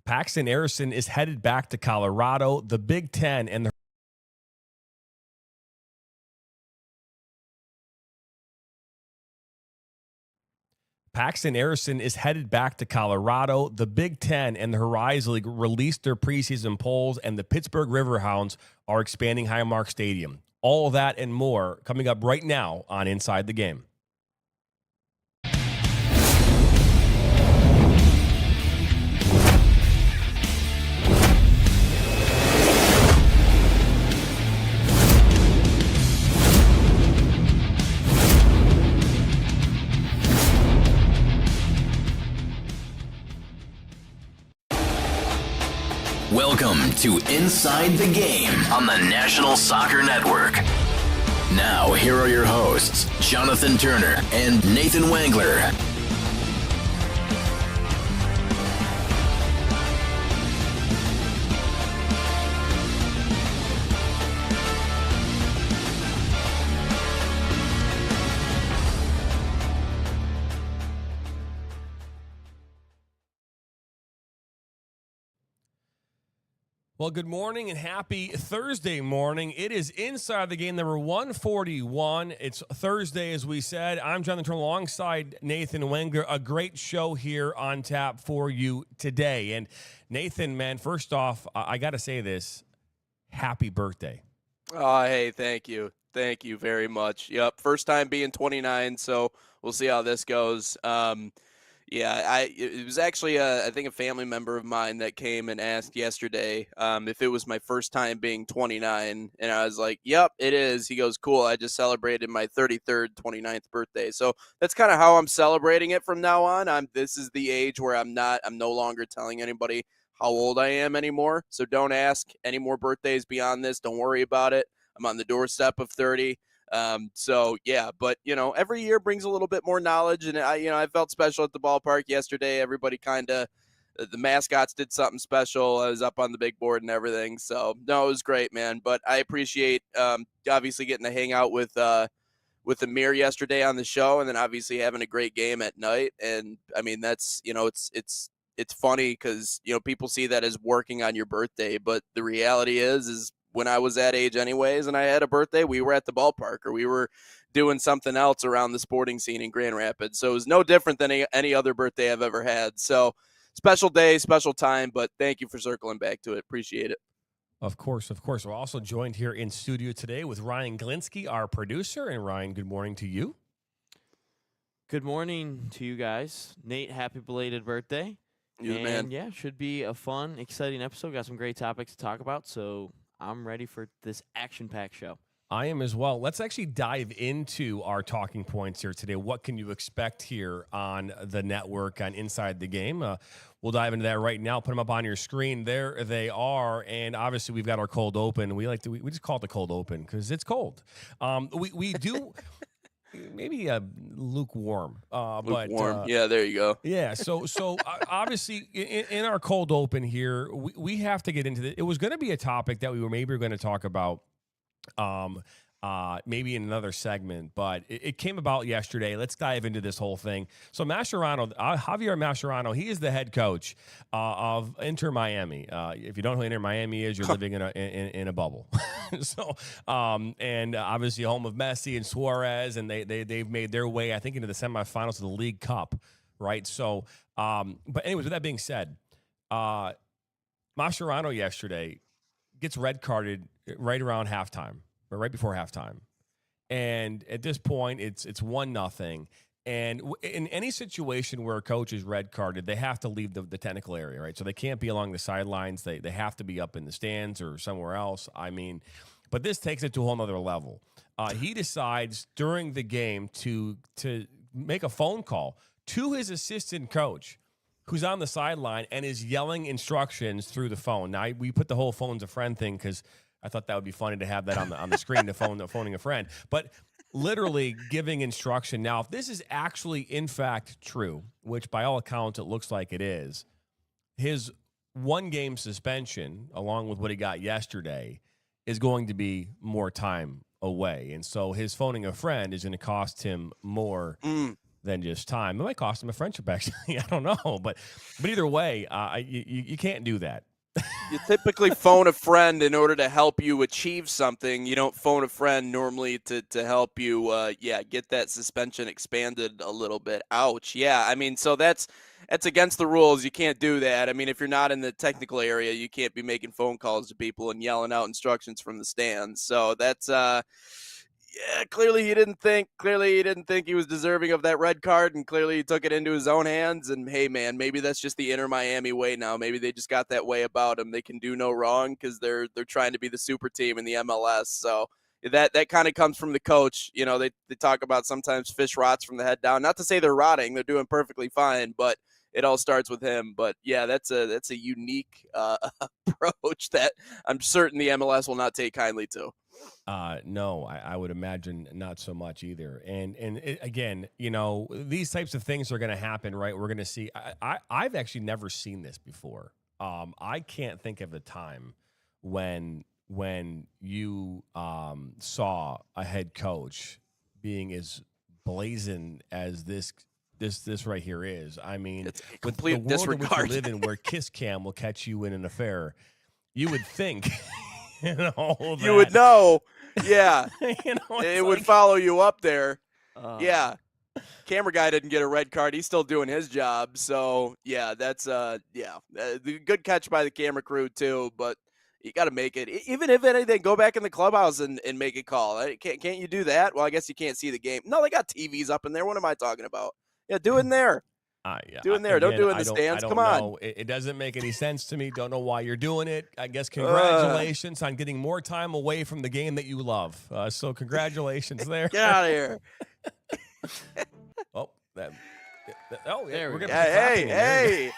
Paxton Harrison is headed back to Colorado. The Big Ten and the Paxton Harrison is headed back to Colorado. The Big Ten and the Horizon League released their preseason polls, and the Pittsburgh Riverhounds are expanding Highmark Stadium. All that and more coming up right now on Inside the Game. Welcome to Inside the Game on the National Soccer Network. Now, here are your hosts, Jonathan Turner and Nathan Wangler. Well, good morning and happy Thursday morning. It is Inside the Game number 141. It's Thursday, as we said. I'm Jonathan Turner alongside Nathan Wengler. A great show here on tap for you today. And Nathan, man, first off, I got to say this. Happy birthday. Oh, hey, thank you. Thank you very much. Yep, first time being 29, so we'll see how this goes. It was actually, I think, a family member of mine that came and asked yesterday if it was my first time being 29, and I was like, yep, it is. He goes, cool, I just celebrated my 33rd, 29th birthday, so that's kind of how I'm celebrating it from now on. This is the age where I'm no longer telling anybody how old I am anymore, so don't ask any more birthdays beyond this. Don't worry about it. I'm on the doorstep of 30. But every year brings a little bit more knowledge, and I felt special at the ballpark yesterday. Everybody the mascots did something special. I was up on the big board and everything. So no, it was great, man. But I appreciate, obviously getting to hang out with Amir yesterday on the show, and then obviously having a great game at night. And I mean, that's, it's funny because, people see that as working on your birthday, but the reality is when I was that age anyways and I had a birthday, we were at the ballpark or we were doing something else around the sporting scene in Grand Rapids. So it was no different than any other birthday I've ever had. So special day, special time, but thank you for circling back to it. Appreciate it. Of course. We're also joined here in studio today with Ryan Glinsky, our producer. And Ryan, good morning to you. Good morning to you guys. Nate, happy belated birthday. Man. Yeah, should be a fun, exciting episode. Got some great topics to talk about, so I'm ready for this action-packed show. I am as well. Let's actually dive into our talking points here today. What can you expect here on the network on Inside the Game? We'll dive into that right now. Put them up on your screen. There they are. And obviously, we've got our cold open. We just call it the cold open because it's cold. We do maybe lukewarm. Yeah, there you go. Yeah. So obviously, in our cold open here, we have to get into it. It was going to be a topic that we were maybe going to talk about. Maybe in another segment, but it came about yesterday. Let's dive into this whole thing. So Mascherano, Javier Mascherano, he is the head coach of Inter Miami. If you don't know who Inter Miami is, you're living in a bubble. And obviously home of Messi and Suarez, and they've made their way, I think, into the semifinals of the League Cup, right? So, but anyways, with that being said, Mascherano yesterday gets red carded right around halftime, or right before halftime. And at this point, it's 1-0. And in any situation where a coach is red carded, they have to leave the technical area, right? So they can't be along the sidelines. They have to be up in the stands or somewhere else. I mean, but this takes it to a whole nother level. He decides during the game to make a phone call to his assistant coach, who's on the sideline and is yelling instructions through the phone. Now, we put the whole phone's a friend thing because I thought that would be funny to have that on the screen, phoning a friend. But literally giving instruction. Now, if this is actually, in fact, true, which by all accounts it looks like it is, his one-game suspension, along with what he got yesterday, is going to be more time away. And so his phoning a friend is going to cost him more than just time. It might cost him a friendship, actually. I don't know, but either way, you can't do that. You typically phone a friend in order to help you achieve something. You don't phone a friend normally to help you, get that suspension expanded a little bit. Ouch. Yeah, I mean, so that's against the rules. You can't do that. I mean, if you're not in the technical area, you can't be making phone calls to people and yelling out instructions from the stands. So that's clearly he didn't think he was deserving of that red card, and clearly he took it into his own hands. And hey, man, maybe that's just the Inter Miami way now. Maybe they just got that way about them. They can do no wrong because they're trying to be the super team in the MLS. So that kind of comes from the coach. You know, they talk about sometimes fish rots from the head down. Not to say they're rotting; they're doing perfectly fine, but it all starts with him. But yeah, that's a unique approach that I'm certain the MLS will not take kindly to. No, I would imagine not so much either. And again, you know, these types of things are going to happen, right? We're going to see. I've actually never seen this before. I can't think of a time when you saw a head coach being as blazing as this right here is. I mean, it's with complete the world disregard. in which you live in, where Kiss Cam will catch you in an affair, you would think. You would know, yeah. It would follow you up there. Yeah, camera guy didn't get a red card. He's still doing his job. So yeah, that's the good catch by the camera crew too. But you got to make it. Even if anything, go back in the clubhouse and make a call. Can't you do that? Well, I guess you can't see the game. No, they got TVs up in there. What am I talking about? Yeah, do it in there. Do it in there. Don't do it in the stands. Come on. It doesn't make any sense to me. Don't know why you're doing it. I guess congratulations on getting more time away from the game that you love. So congratulations there. Get out of here. Yeah, There we're we gonna go. Hey.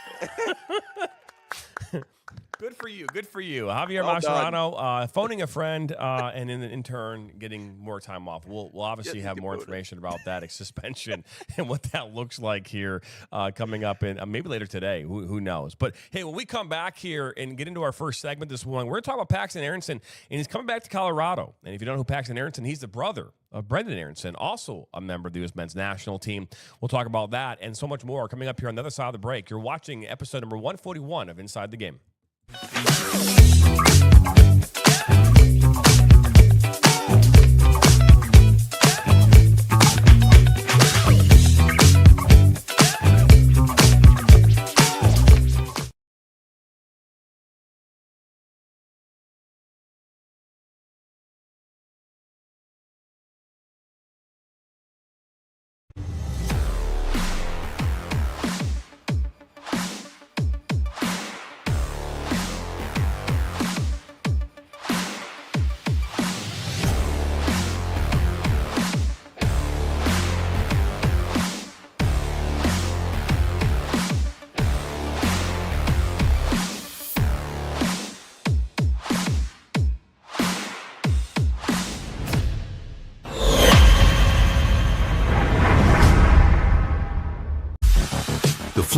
Good for you. Good for you. Javier Well done. Mascherano, phoning a friend, and in turn getting more time off. We'll obviously Yeah, have you more can vote it. information about that suspension and what that looks like here coming up in maybe later today. Who knows? But hey, when we come back here and get into our first segment this morning, we're going to talk about Paxton Aronson, and he's coming back to Colorado. And if you don't know who Paxton Aronson, he's the brother of Brendan Aronson, also a member of the U.S. men's national team. We'll talk about that and so much more coming up here on the other side of the break. You're watching episode number 141 of Inside the Game.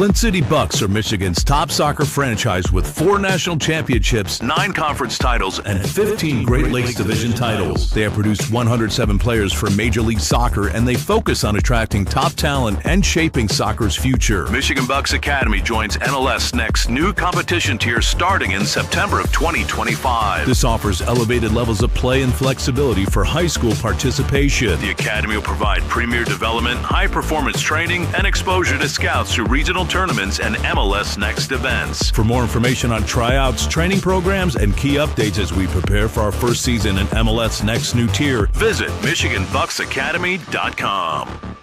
Flint City Bucks are Michigan's top soccer franchise with 4 national championships, 9 conference titles, and 15 Great Lakes Division titles. They have produced 107 players for Major League Soccer, and they focus on attracting top talent and shaping soccer's future. Michigan Bucks Academy joins NLS Next new competition tier starting in September of 2025. This offers elevated levels of play and flexibility for high school participation. The Academy will provide premier development, high-performance training, and exposure to scouts through regional tournaments and MLS Next events. For more information on tryouts, training programs, and key updates as we prepare for our first season in MLS Next new tier, visit MichiganBucksAcademy.com.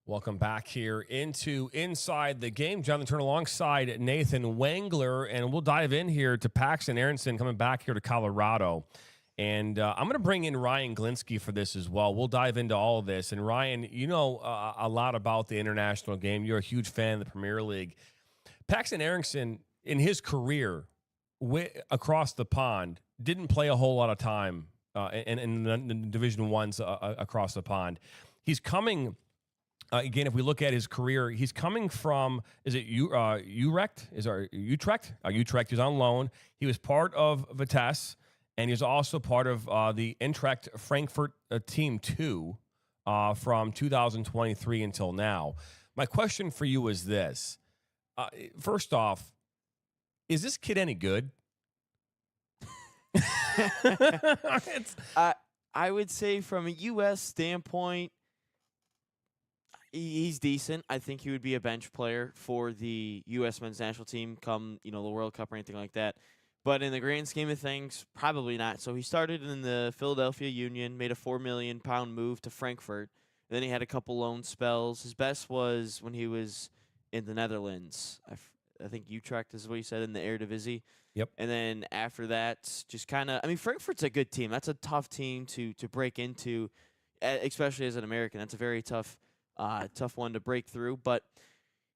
Welcome back here into Inside the Game. Jonathan Turner alongside Nathan Wangler, and we'll dive in here to Paxton Aronson coming back here to Colorado. And I'm going to bring in Ryan Glinsky for this as well. We'll dive into all of this. And Ryan, you know a lot about the international game. You're a huge fan of the Premier League. Paxton Aronson, in his career across the pond, didn't play a whole lot of time in the Division Ones across the pond. He's coming... again, if we look at his career, he's coming from, is it Utrecht? Utrecht? Utrecht. He's on loan. He was part of Vitesse, and he's also part of the Eintracht Frankfurt Team 2 from 2023 until now. My question for you is this. First off, is this kid any good? I would say from a U.S. standpoint, he's decent. I think he would be a bench player for the U.S. men's national team come, the World Cup or anything like that. But in the grand scheme of things, probably not. So he started in the Philadelphia Union, made a £4 million move to Frankfurt. Then he had a couple loan spells. His best was when he was in the Netherlands. I think Utrecht is what he said, in the Eredivisie. Yep. And then after that, just kind of, Frankfurt's a good team. That's a tough team to break into, especially as an American. That's a very tough one to break through, but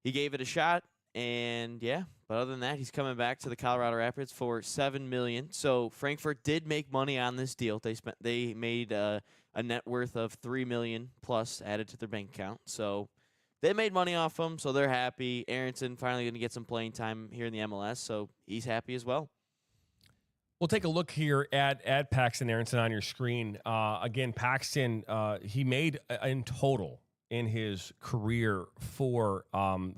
he gave it a shot, and but other than that, he's coming back to the Colorado Rapids for $7 million. So Frankfurt did make money on this deal. They made a net worth of $3 million plus added to their bank account. So they made money off him, so they're happy. Aronson finally going to get some playing time here in the MLS, so he's happy as well. We'll take a look here at Paxton Aronson on your screen. Again, Paxton, he made in total in his career for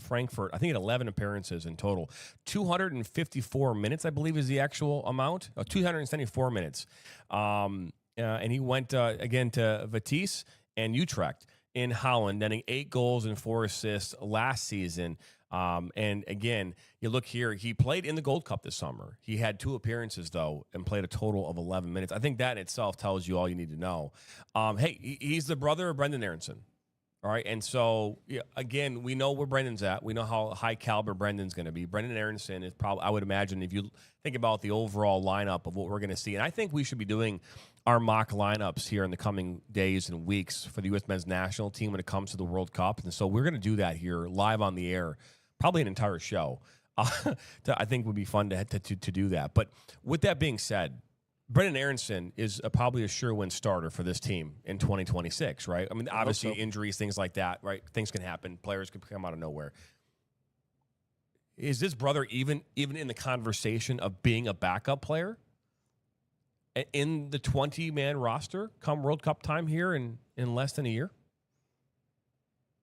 Frankfurt, I think at 11 appearances in total. 254 minutes, I believe, is the actual amount. 274 minutes. And he went, again, to Vitesse and Utrecht in Holland, netting 8 goals and 4 assists last season. And again, you look here, he played in the Gold Cup this summer. He had 2 appearances, though, and played a total of 11 minutes. I think that in itself tells you all you need to know. Hey, he's the brother of Brendan Aronson. All right, and so, again, we know where Brendan's at. We know how high caliber Brendan's going to be. Brendan Aronson is probably, I would imagine, if you think about the overall lineup of what we're going to see, and I think we should be doing our mock lineups here in the coming days and weeks for the U.S. men's national team when it comes to the World Cup. And so we're going to do that here live on the air, probably an entire show. I think would be fun to do that. But with that being said, Brendan Aronson is probably a sure-win starter for this team in 2026, right? I mean, obviously injuries, things like that, right? Things can happen. Players can come out of nowhere. Is this brother even in the conversation of being a backup player in the 20-man roster come World Cup time here in less than a year?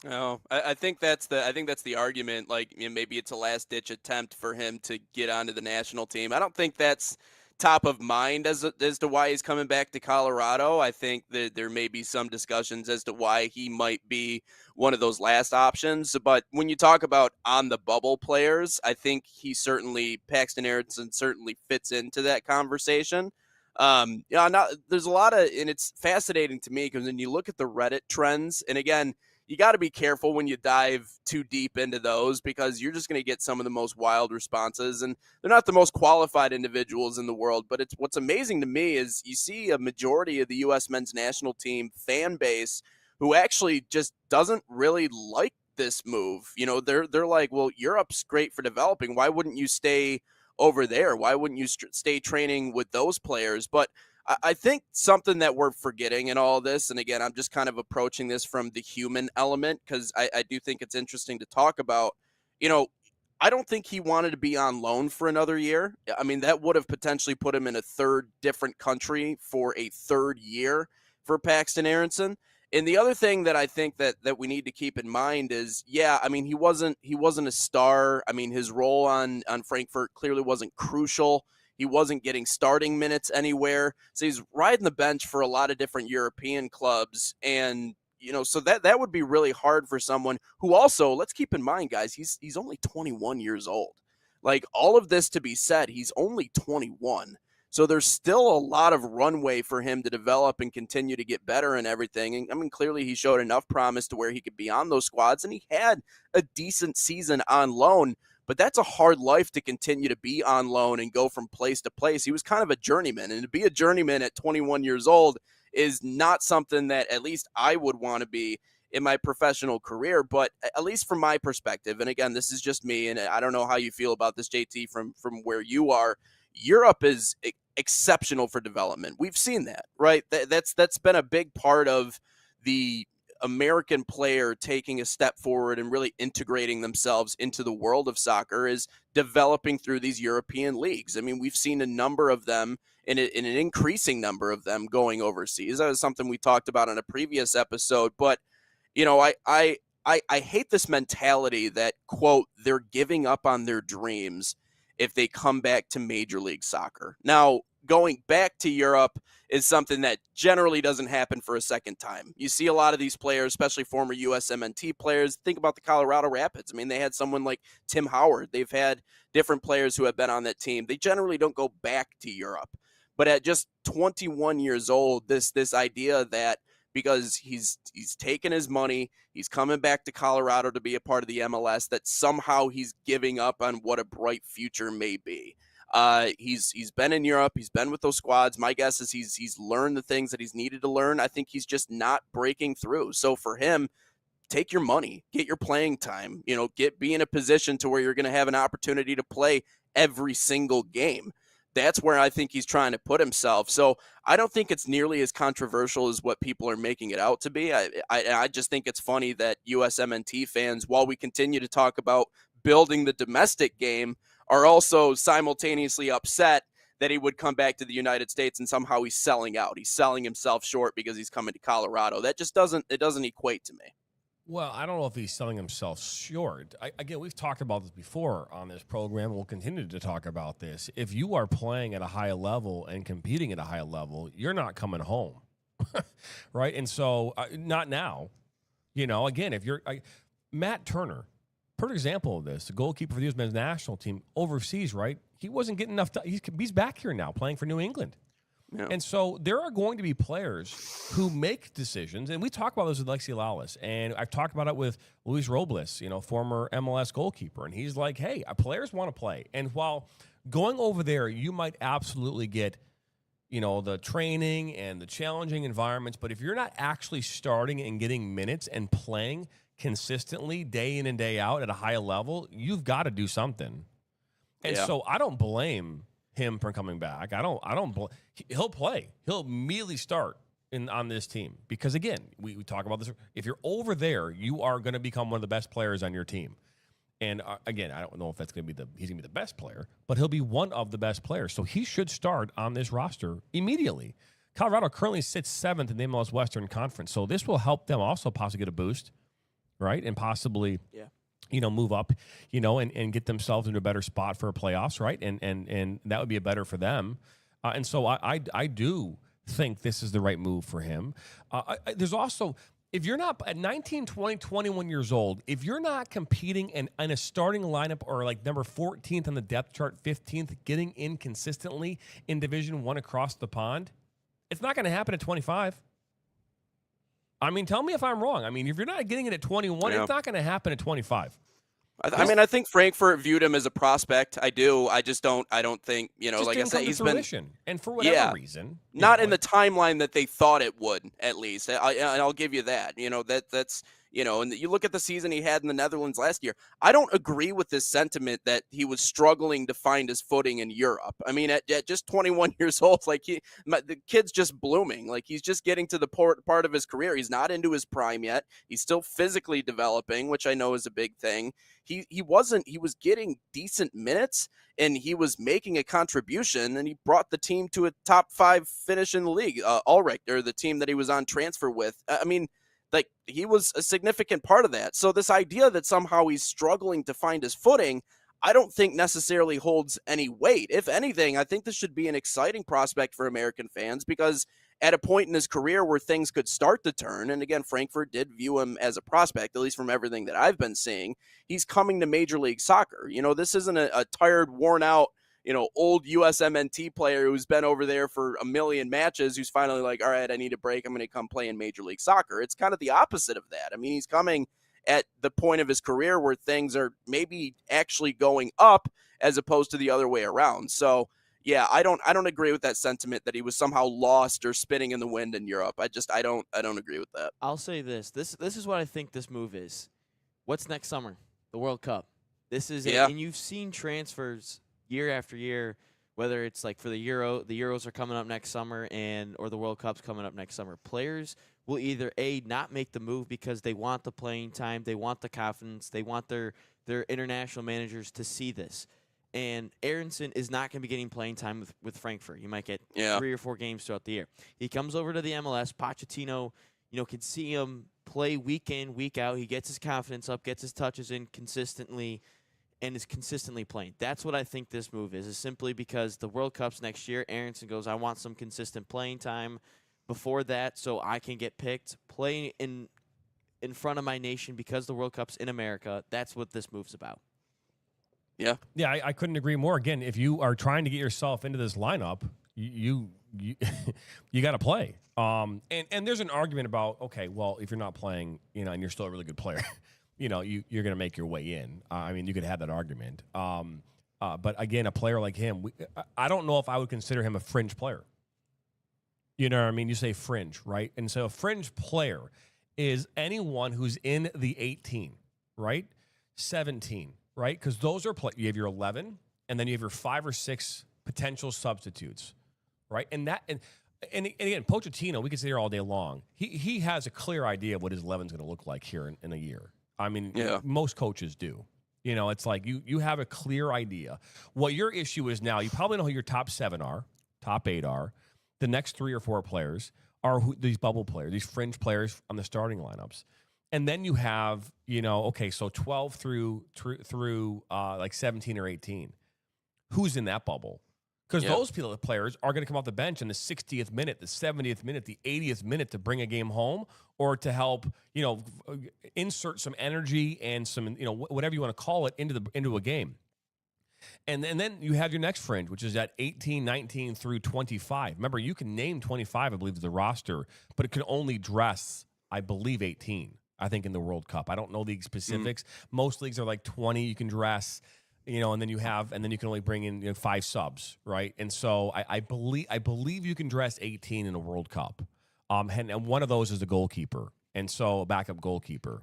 No, I think that's the argument. Like, maybe it's a last-ditch attempt for him to get onto the national team. I don't think that's top of mind as to why he's coming back to Colorado. I think that there may be some discussions as to why he might be one of those last options. But when you talk about on the bubble players, I think Paxton Aronson certainly fits into that conversation. There's a lot of, and it's fascinating to me because when you look at the Reddit trends, and again, you got to be careful when you dive too deep into those because you're just going to get some of the most wild responses, and they're not the most qualified individuals in the world. But what's amazing to me is you see a majority of the U.S. men's national team fan base who actually just doesn't really like this move. They're like, well, Europe's great for developing. Why wouldn't you stay over there? Why wouldn't you stay training with those players? But I think something that we're forgetting in all this, and again, I'm just kind of approaching this from the human element because I do think it's interesting to talk about. I don't think he wanted to be on loan for another year. I mean, that would have potentially put him in a third different country for a third year for Paxton Aronson. And the other thing that I think that we need to keep in mind is, he wasn't a star. I mean, his role on Frankfurt clearly wasn't crucial. He wasn't getting starting minutes anywhere. So he's riding the bench for a lot of different European clubs. And, so that would be really hard for someone who also, let's keep in mind, guys, he's only 21 years old. Like, all of this to be said, he's only 21. So there's still a lot of runway for him to develop and continue to get better and everything. And I mean, clearly he showed enough promise to where he could be on those squads, and he had a decent season on loan. But that's a hard life to continue to be on loan and go from place to place. He was kind of a journeyman, and to be a journeyman at 21 years old is not something that at least I would want to be in my professional career. But at least from my perspective, and again, this is just me, and I don't know how you feel about this, JT, from where you are. Europe is exceptional for development. We've seen that, right? That's been a big part of the American player taking a step forward and really integrating themselves into the world of soccer, is developing through these European leagues. I mean, we've seen a number of them, in an increasing number of them, going overseas. That was something we talked about in a previous episode. But, you know, I hate this mentality that, quote, they're giving up on their dreams if they come back to Major League Soccer. Now, going back to Europe is something that generally doesn't happen for a second time. You see a lot of these players, especially former USMNT players. Think about the Colorado Rapids. I mean, they had someone like Tim Howard. They've had different players who have been on that team. They generally don't go back to Europe. But at just 21 years old, this idea that because he's taken his money, he's coming back to Colorado to be a part of the MLS, that somehow he's giving up on what a bright future may be. He's been in Europe. He's been with those squads. My guess is he's learned the things that he's needed to learn. I think he's just not breaking through. So for him, take your money, get your playing time, be in a position to where you're going to have an opportunity to play every single game. That's where I think he's trying to put himself. So I don't think it's nearly as controversial as what people are making it out to be. I just think it's funny that USMNT fans, while we continue to talk about building the domestic game, are also simultaneously upset that he would come back to the United States and somehow he's selling out. He's selling himself short because he's coming to Colorado. That just doesn't equate to me. Well, I don't know if he's selling himself short. Again, we've talked about this before on this program. We'll continue to talk about this. If you are playing at a high level and competing at a high level, you're not coming home, right? And so, not now. Again, if you're Matt Turner, perfect example of this, the goalkeeper for the U.S. men's national team overseas, right? He wasn't getting enough time. He's back here now playing for New England. Yeah. And so there are going to be players who make decisions, and we talk about this with Lexi Lalas, and I've talked about it with Luis Robles, former MLS goalkeeper, and he's like, hey, players want to play. And while going over there, you might absolutely get, the training and the challenging environments, but if you're not actually starting and getting minutes and playing consistently day in and day out at a high level, you've got to do something. And so I don't blame him for coming back. He'll play. He'll immediately start on this team because, again, we talk about this. If you're over there, you are going to become one of the best players on your team. And again, I don't know if that's going to be he's going to be the best player, but he'll be one of the best players. So he should start on this roster immediately. Colorado currently sits 7th in the MLS Western Conference, so this will help them also possibly get a boost, right? And possibly, move up, and get themselves into a better spot for playoffs, right? And that would be better for them. And so I do think this is the right move for him. There's also, if you're not at 19, 20, 21 years old, if you're not competing in a starting lineup or like number 14th on the depth chart, 15th, getting in consistently in Division I across the pond, it's not going to happen at 25. I mean, tell me if I'm wrong. I mean, if you're not getting it at 21, it's not going to happen at 25. I think Frankfurt viewed him as a prospect. I do. I don't think, like I said, he's been. And for whatever reason. Not in the timeline that they thought it would, at least. And I'll give you that. That's. And you look at the season he had in the Netherlands last year. I don't agree with this sentiment that he was struggling to find his footing in Europe. I mean, at just 21 years old, like the kid's just blooming. Like he's just getting to the part of his career. He's not into his prime yet. He's still physically developing, which I know is a big thing. He was getting decent minutes and he was making a contribution, and he brought the team to a top 5 finish in the league. Ulrich, or the team that he was on transfer with. I mean, like, he was a significant part of that. So this idea that somehow he's struggling to find his footing, I don't think necessarily holds any weight. If anything, I think this should be an exciting prospect for American fans, because at a point in his career where things could start to turn, and again, Frankfurt did view him as a prospect, at least from everything that I've been seeing, he's coming to Major League Soccer. This isn't a tired, worn out old USMNT player who's been over there for a million matches, who's finally like, all right, I need a break. I'm going to come play in Major League Soccer. It's kind of the opposite of that. I mean, he's coming at the point of his career where things are maybe actually going up as opposed to the other way around. So yeah, I don't agree with that sentiment that he was somehow lost or spinning in the wind in Europe. I don't agree with that. I'll say this. This is what I think this move is. What's next summer? The World Cup. This is Yeah. and you've seen transfers year after year, whether it's like for the Euros are coming up next summer or the World Cup's coming up next summer. Players will either not make the move because they want the playing time, they want the confidence, they want their international managers to see this. And Aronson is not going to be getting playing time with Frankfurt. You might get 3 or 4 games throughout the year. He comes over to the MLS. Pochettino, can see him play week in, week out. He gets his confidence up, gets his touches in consistently, and is consistently playing. That's what I think this move is simply because the World Cup's next year. Aronson goes, I want some consistent playing time before that so I can get picked, play in front of my nation because the World Cup's in America. That's what this move's about. Yeah. Yeah, I couldn't agree more. Again, if you are trying to get yourself into this lineup, you got to play. And there's an argument about, okay, well, if you're not playing, and you're still a really good player, you're going to make your way in. I mean, you could have that argument. But again, a player like him, I don't know if I would consider him a fringe player. You know what I mean? You say fringe, right? And so a fringe player is anyone who's in the 18, right? 17. Right, because those are you have your 11, and then you have your 5 or 6 potential substitutes, right? And again, Pochettino, we could sit here all day long. He has a clear idea of what his 11 is going to look like here in a year. I mean, most coaches do. It's like you have a clear idea. What your issue is now, you probably know who your top 7 are, top 8 are. The next 3 or 4 players are these bubble players, these fringe players on the starting lineups. And then you have, so 12 through like 17 or 18. Who's in that bubble? Because those players are going to come off the bench in the 60th minute, the 70th minute, the 80th minute to bring a game home or to help, insert some energy and some, whatever you want to call it into a game. And then you have your next fringe, which is at 18, 19 through 25. Remember, you can name 25, I believe, is the roster, but it can only dress, I believe, 18. I think in the World Cup. I don't know the specifics. Most leagues are like 20 you can dress, and then you can only bring in 5 subs, right? And so I believe you can dress 18 in a World Cup. And one of those is the goalkeeper. And so a backup goalkeeper.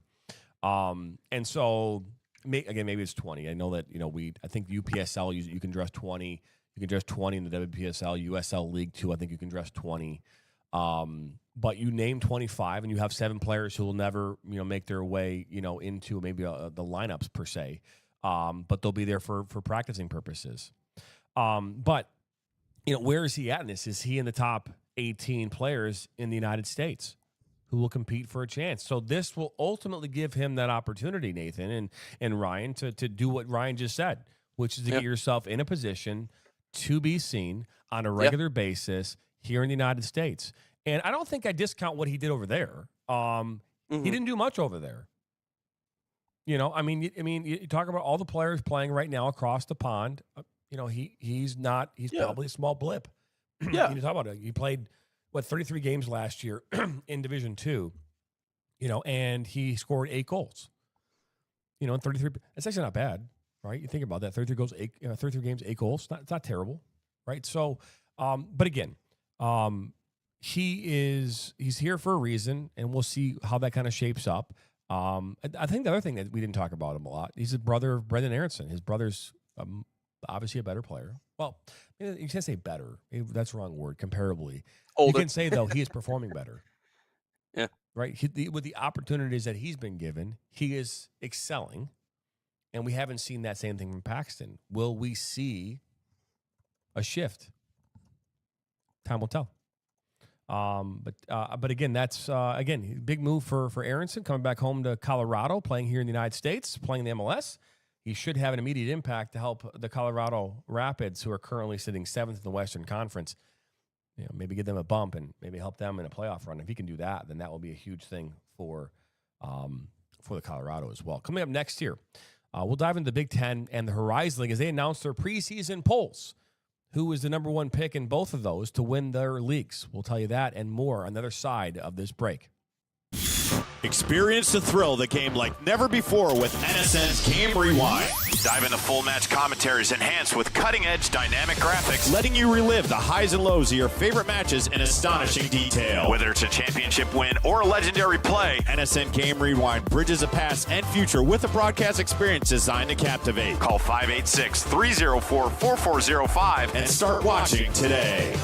And so again, maybe it's 20. I know that, I think UPSL you can dress 20. You can dress 20 in the WPSL, USL League 2. I think you can dress 20. But you name 25 and you have 7 players who will never, make their way, into maybe the lineups per se. But they'll be there for practicing purposes. But, where is he at in this? Is he in the top 18 players in the United States who will compete for a chance? So this will ultimately give him that opportunity, Nathan and Ryan, to do what Ryan just said, which is to get yourself in a position to be seen on a regular basis here in the United States. And I don't think I discount what he did over there. He didn't do much over there. You talk about all the players playing right now across the pond. He's probably a small blip. Yeah. You talk about it. He played 33 games last year in Division II. And he scored 8 goals. In 33. That's actually not bad, right? You think about that. 33 goals, 33 games, 8 goals. It's not terrible, right? So, but again, he's here for a reason, and we'll see how that kind of shapes up. I think the other thing that we didn't talk about him a lot, he's a brother of Brendan Aronson. His brother's obviously a better player. Well, you can't say better. That's the wrong word. Comparably. Older. You can say, though, he is performing better. Yeah. Right? With the opportunities that he's been given, he is excelling, and we haven't seen that same thing from Paxton. Will we see a shift? Time will tell. But again, that's big move for Aronson coming back home to Colorado, playing here in the United States, playing the MLS. He should have an immediate impact to help the Colorado Rapids, who are currently sitting 7th in the Western Conference. Maybe give them a bump and maybe help them in a playoff run. If he can do that, then that will be a huge thing for the Colorado as well. Coming up next here, We'll dive into the Big Ten and the Horizon League as they announced their preseason polls. Who is the number one pick in both of those to win their leagues? We'll tell you that and more on the other side of this break. Experience the thrill of the game like never before with NSN's Game Rewind. Dive into full match commentaries enhanced with cutting-edge dynamic graphics, letting you relive the highs and lows of your favorite matches in astonishing detail. Whether it's a championship win or a legendary play, NSN Game Rewind bridges the past and future with a broadcast experience designed to captivate. Call 586-304-4405 and start watching today.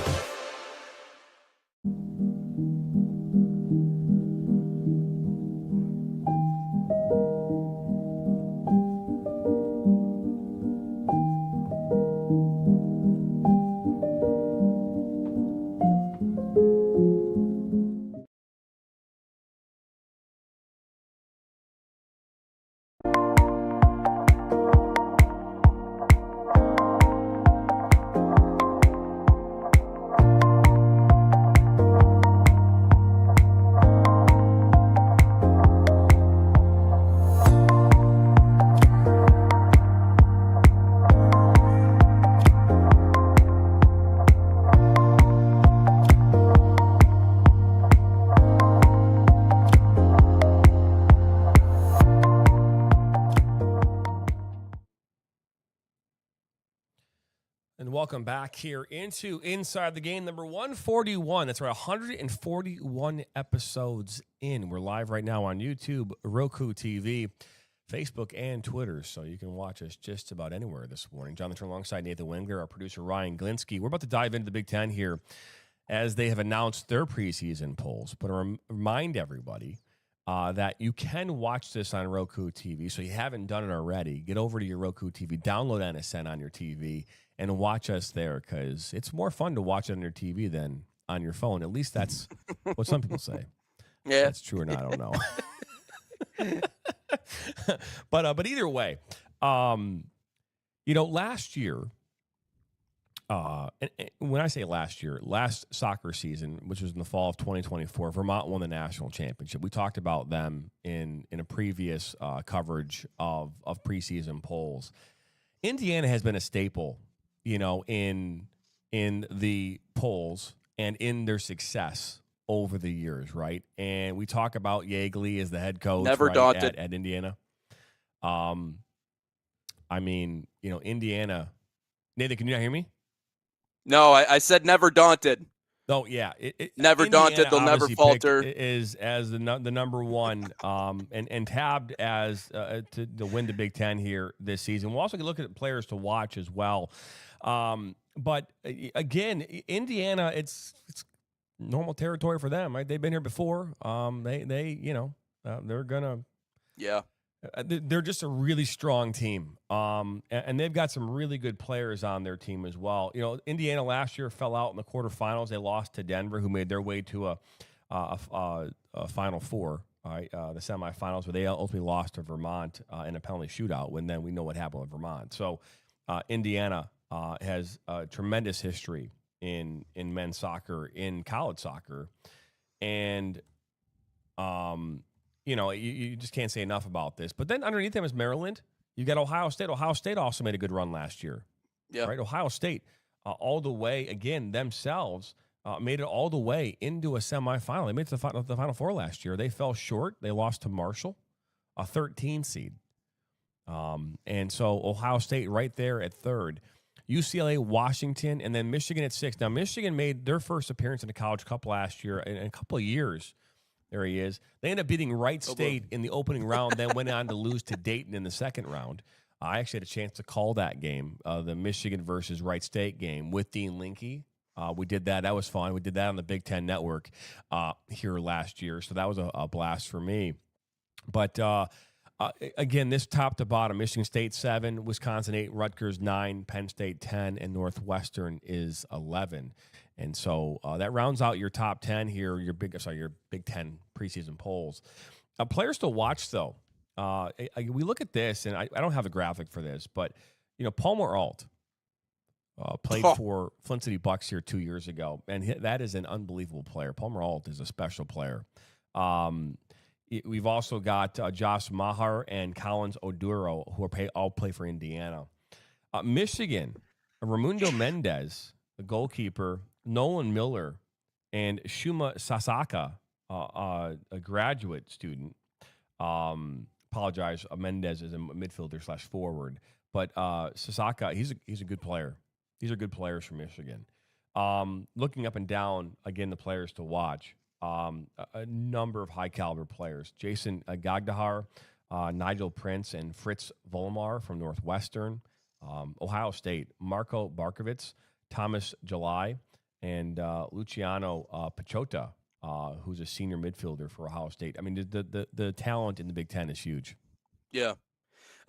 And welcome back here into Inside the Game, number 141. That's right, 141 episodes in. We're live right now on YouTube, Roku TV, Facebook, and Twitter, so you can watch us just about anywhere this morning. Jonathan alongside Nathan Wengler, our producer Ryan Glinsky. We're about to dive into the Big Ten here as they have announced their preseason polls. But I remind everybody that you can watch this on Roku TV, so you haven't done it already. Get over to your Roku TV, download NSN on your TV, and watch us there, because it's more fun to watch it on your TV than on your phone. At least that's what some people say. Yeah. That's true or not, I don't know. But either way, last year, and when I say last year, last soccer season, which was in the fall of 2024, Vermont won the national championship. We talked about them in a previous coverage of preseason polls. Indiana has been a staple, in the polls and in their success over the years, right? And we talk about Yeagley as the head coach, Never daunted at Indiana. Indiana. Nathan, can you not hear me? No, I said never daunted. Oh yeah, Never Indiana daunted. They'll never falter. Is as the number one, and tabbed as to win the Big Ten here this season. We'll also look at players to watch as well. But again, Indiana, it's normal territory for them, right? They've been here before. They're gonna. Yeah. They're just a really strong team, and they've got some really good players on their team as well. Indiana last year fell out in the quarterfinals. They lost to Denver, who made their way to a Final Four, the semifinals, where they ultimately lost to Vermont in a penalty shootout. When then we know what happened with Vermont. So Indiana has a tremendous history in men's soccer, in college soccer, and you just can't say enough about this. But then underneath them is Maryland. You got Ohio State. Ohio State also made a good run last year. Yeah. Right? Ohio State, all the way, again, themselves, made it all the way into a semifinal. They made it to the Final Four last year. They fell short. They lost to Marshall, a 13 seed. And so Ohio State right there at third. UCLA, Washington, and then Michigan at 6. Now, Michigan made their first appearance in the College Cup last year in a couple of years. There he is. They ended up beating Wright State in the opening round, then went on to lose to Dayton in the second round. I actually had a chance to call that game, the Michigan versus Wright State game, with Dean Linke. We did that. That was fun. We did that on the Big Ten Network here last year, so that was a blast for me. But, again, this top to bottom, Michigan State 7, Wisconsin 8, Rutgers 9, Penn State 10, and Northwestern is 11. And so that rounds out your top 10 here, your Big Ten preseason polls. Players to watch, though. We look at this, and I don't have a graphic for this, but, Palmer Alt played for Flint City Bucks here 2 years ago, and that is an unbelievable player. Palmer Alt is a special player. we've also got Josh Maher and Collins Oduro, who all play for Indiana. Michigan, Raimundo Mendez, the goalkeeper, Nolan Miller, and Shuma Sasaka, a graduate student. Apologize, Mendez is a midfielder / forward, but Sasaka, he's a good player. These are good players from Michigan. Looking up and down, again, the players to watch. A number of high caliber players: Jason Gagdahar, Nigel Prince, and Fritz Volmar from Northwestern. Ohio State, Marco Barkovitz, Thomas July, and Luciano Pachota, who's a senior midfielder for Ohio State. I mean, the talent in the Big Ten is huge. Yeah.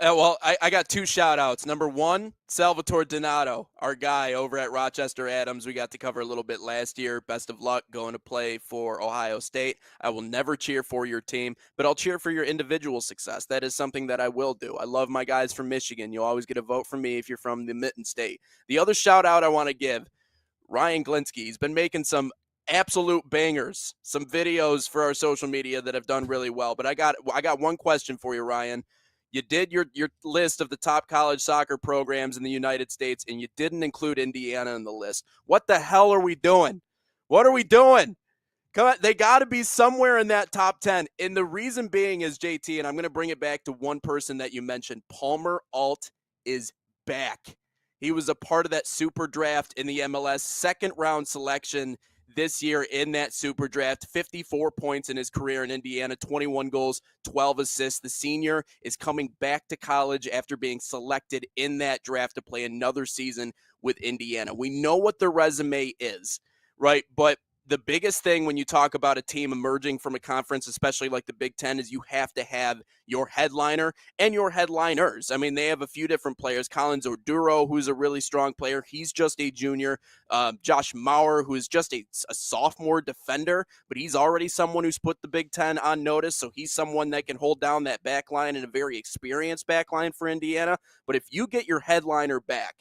Well, I got 2 shout-outs. Number 1, Salvatore Donato, our guy over at Rochester Adams. We got to cover a little bit last year. Best of luck going to play for Ohio State. I will never cheer for your team, but I'll cheer for your individual success. That is something that I will do. I love my guys from Michigan. You'll always get a vote from me if you're from the Mitten State. The other shout-out I want to give, Ryan Glinsky. He's been making some absolute bangers, some videos for our social media that have done really well. But I got one question for you, Ryan. You did your list of the top college soccer programs in the United States, and you didn't include Indiana in the list. What the hell are we doing? What are we doing? Come on, they got to be somewhere in that top 10. And the reason being is, JT, and I'm going to bring it back to one person that you mentioned, Palmer Alt is back. He was a part of that super draft in the MLS, second-round selection this year in that super draft. 54 points in his career in Indiana, 21 goals, 12 assists. The senior is coming back to college after being selected in that draft to play another season with Indiana. We know what their resume is, right? But the biggest thing when you talk about a team emerging from a conference, especially like the Big Ten, is you have to have your headliner and your headliners. I mean, they have a few different players. Collins Oduro, who's a really strong player. He's just a junior. Josh Maurer, who is just a sophomore defender, but he's already someone who's put the Big Ten on notice, so he's someone that can hold down that back line and a very experienced back line for Indiana. But if you get your headliner back,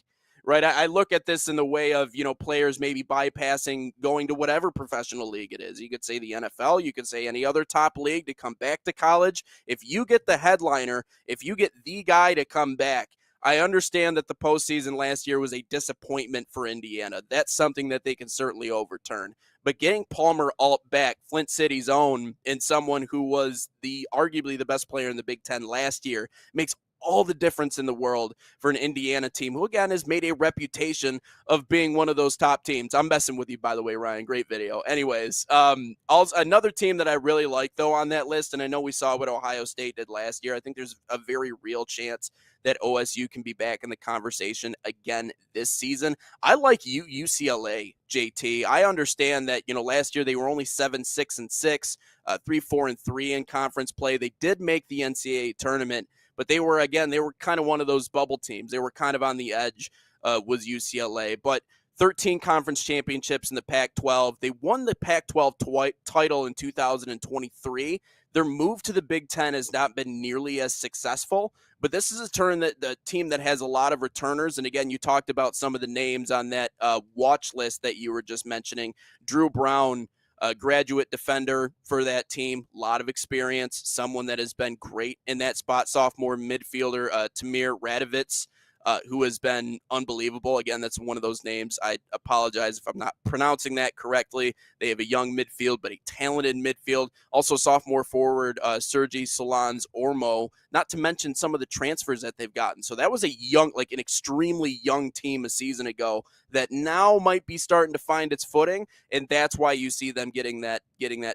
right, I look at this in the way of, players maybe bypassing going to whatever professional league it is. You could say the NFL, you could say any other top league to come back to college. If you get the headliner, if you get the guy to come back, I understand that the postseason last year was a disappointment for Indiana. That's something that they can certainly overturn. But getting Palmer Alt back, Flint City's own, and someone who was arguably the best player in the Big Ten last year, makes all the difference in the world for an Indiana team who, again, has made a reputation of being one of those top teams. I'm messing with you, by the way, Ryan. Great video. Anyways, also another team that I really like, though, on that list, and I know we saw what Ohio State did last year. I think there's a very real chance that OSU can be back in the conversation again this season. I like UCLA, JT. I understand that, last year they were only 7-6-6, 3-4-3 in conference play. They did make the NCAA tournament, but they were kind of one of those bubble teams. They were kind of on the edge, was UCLA. But 13 conference championships in the Pac-12. They won the Pac-12 title in 2023. Their move to the Big Ten has not been nearly as successful, but this is the team that has a lot of returners. And again, you talked about some of the names on that watch list that you were just mentioning. Drew Brown, a graduate defender for that team, a lot of experience, someone that has been great in that spot. Sophomore midfielder Tamir Radovitz, who has been unbelievable. Again, that's one of those names. I apologize if I'm not pronouncing that correctly. They have a young midfield, but a talented midfield. Also, sophomore forward Sergi Solans Ormo, not to mention some of the transfers that they've gotten. So that was an extremely young team a season ago that now might be starting to find its footing, and that's why you see them getting that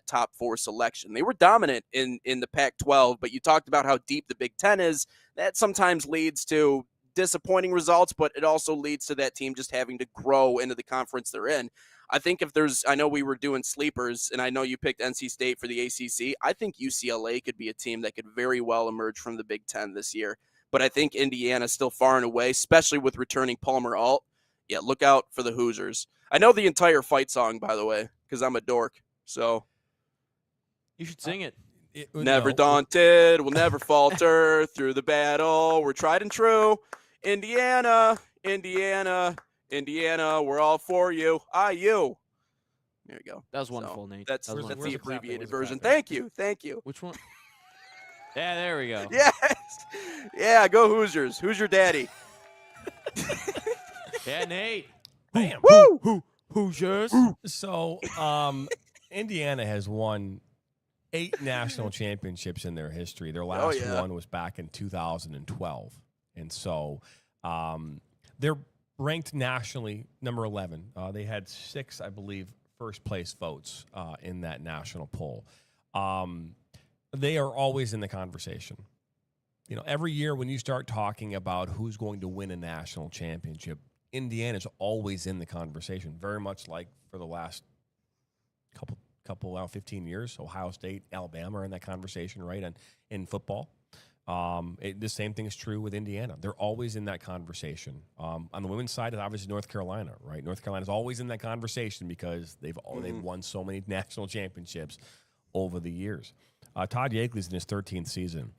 top 4 selection. They were dominant in the Pac-12, but you talked about how deep the Big Ten is. That sometimes leads to disappointing results, but it also leads to that team just having to grow into the conference they're in. I think I know we were doing sleepers, and I know you picked NC State for the ACC. I think UCLA could be a team that could very well emerge from the Big Ten this year. But I think Indiana's still far and away, especially with returning Palmer Alt. Yeah, look out for the Hoosiers. I know the entire fight song, by the way, because I'm a dork. So You should sing it. Never daunted, we'll never falter through the battle. We're tried and true. Indiana, Indiana, Indiana, we're all for you. IU. There you go. That was wonderful, Nate. That's That was wonderful. the Where's the clapping? abbreviated Where's the version. clapping? Thank you. Which one? Yeah, there we go. Yes. Yeah, go Hoosiers. Who's your daddy? Yeah, Nate. Bam. Woo! Hoosiers. So, Indiana has won 8 national championships in their history. Their last one was back in 2012. And so they're ranked nationally number 11. They had 6, I believe, first place votes in that national poll. They are always in the conversation. You know, every year when you start talking about who's going to win a national championship, Indiana's always in the conversation, very much like for the last couple 15 years. Ohio State, Alabama are in that conversation, right? And in football, the same thing is true with Indiana. They're always in that conversation. On the women's side, it's obviously North Carolina, right? North Carolina's always in that conversation because they've won so many national championships over the years. Todd Yeagley's in his 13th season.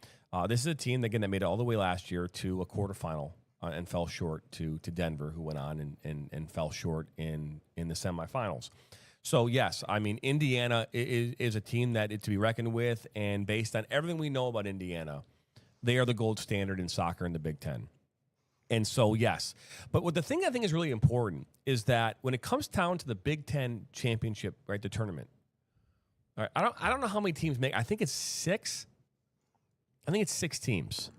This is a team that made it all the way last year to a quarterfinal and fell short to Denver, who went on and fell short in the semifinals. So, yes, I mean, Indiana is a team that is to be reckoned with, and based on everything we know about Indiana, they are the gold standard in soccer in the Big Ten. And so, yes. But what the thing I think is really important is that when it comes down to the Big Ten championship, right, the tournament, all right, I don't know how many teams make. I think it's 6. I think it's 6 teams.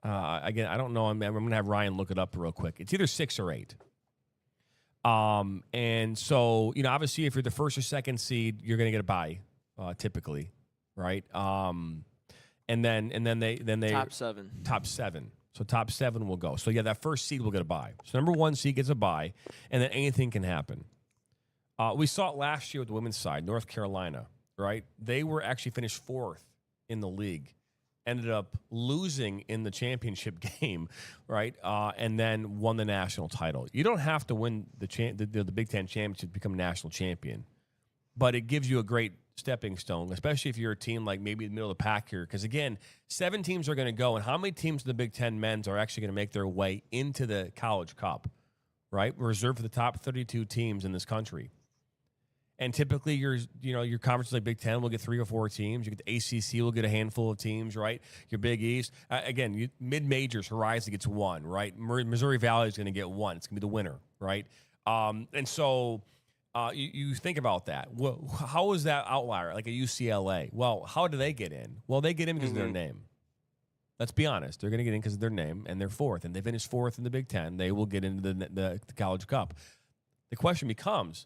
Again, I don't know. I'm going to have Ryan look it up real quick. It's either 6 or 8. And so, you know, obviously if you're the first or second seed, you're going to get a bye, typically, right? And then they Top 7. Top 7. So top 7 will go. So yeah, that first seed will get a bye. So number 1 seed gets a bye, and then anything can happen. We saw it last year with the women's side, North Carolina, right? They were actually finished 4th in the league. Ended up losing in the championship game, right? And then won the national title. You don't have to win the Big Ten championship to become a national champion, but it gives you a great stepping stone, especially if you're a team like maybe the middle of the pack here. Because again, 7 teams are going to go, and how many teams in the Big Ten men's are actually going to make their way into the College Cup, right? Reserved for the top 32 teams in this country. And typically, your conferences like Big Ten will get 3 or 4 teams. You get the ACC will get a handful of teams, right? Your Big East, again, mid-majors, Horizon gets 1, right? Missouri Valley is going to get 1. It's going to be the winner, right? And so you think about that. Well, how is that outlier, like a UCLA? Well, how do they get in? Well, they get in because of their name. Let's be honest. They're going to get in because of their name, and they're 4th. And they finished 4th in the Big Ten. They will get into the College Cup. The question becomes,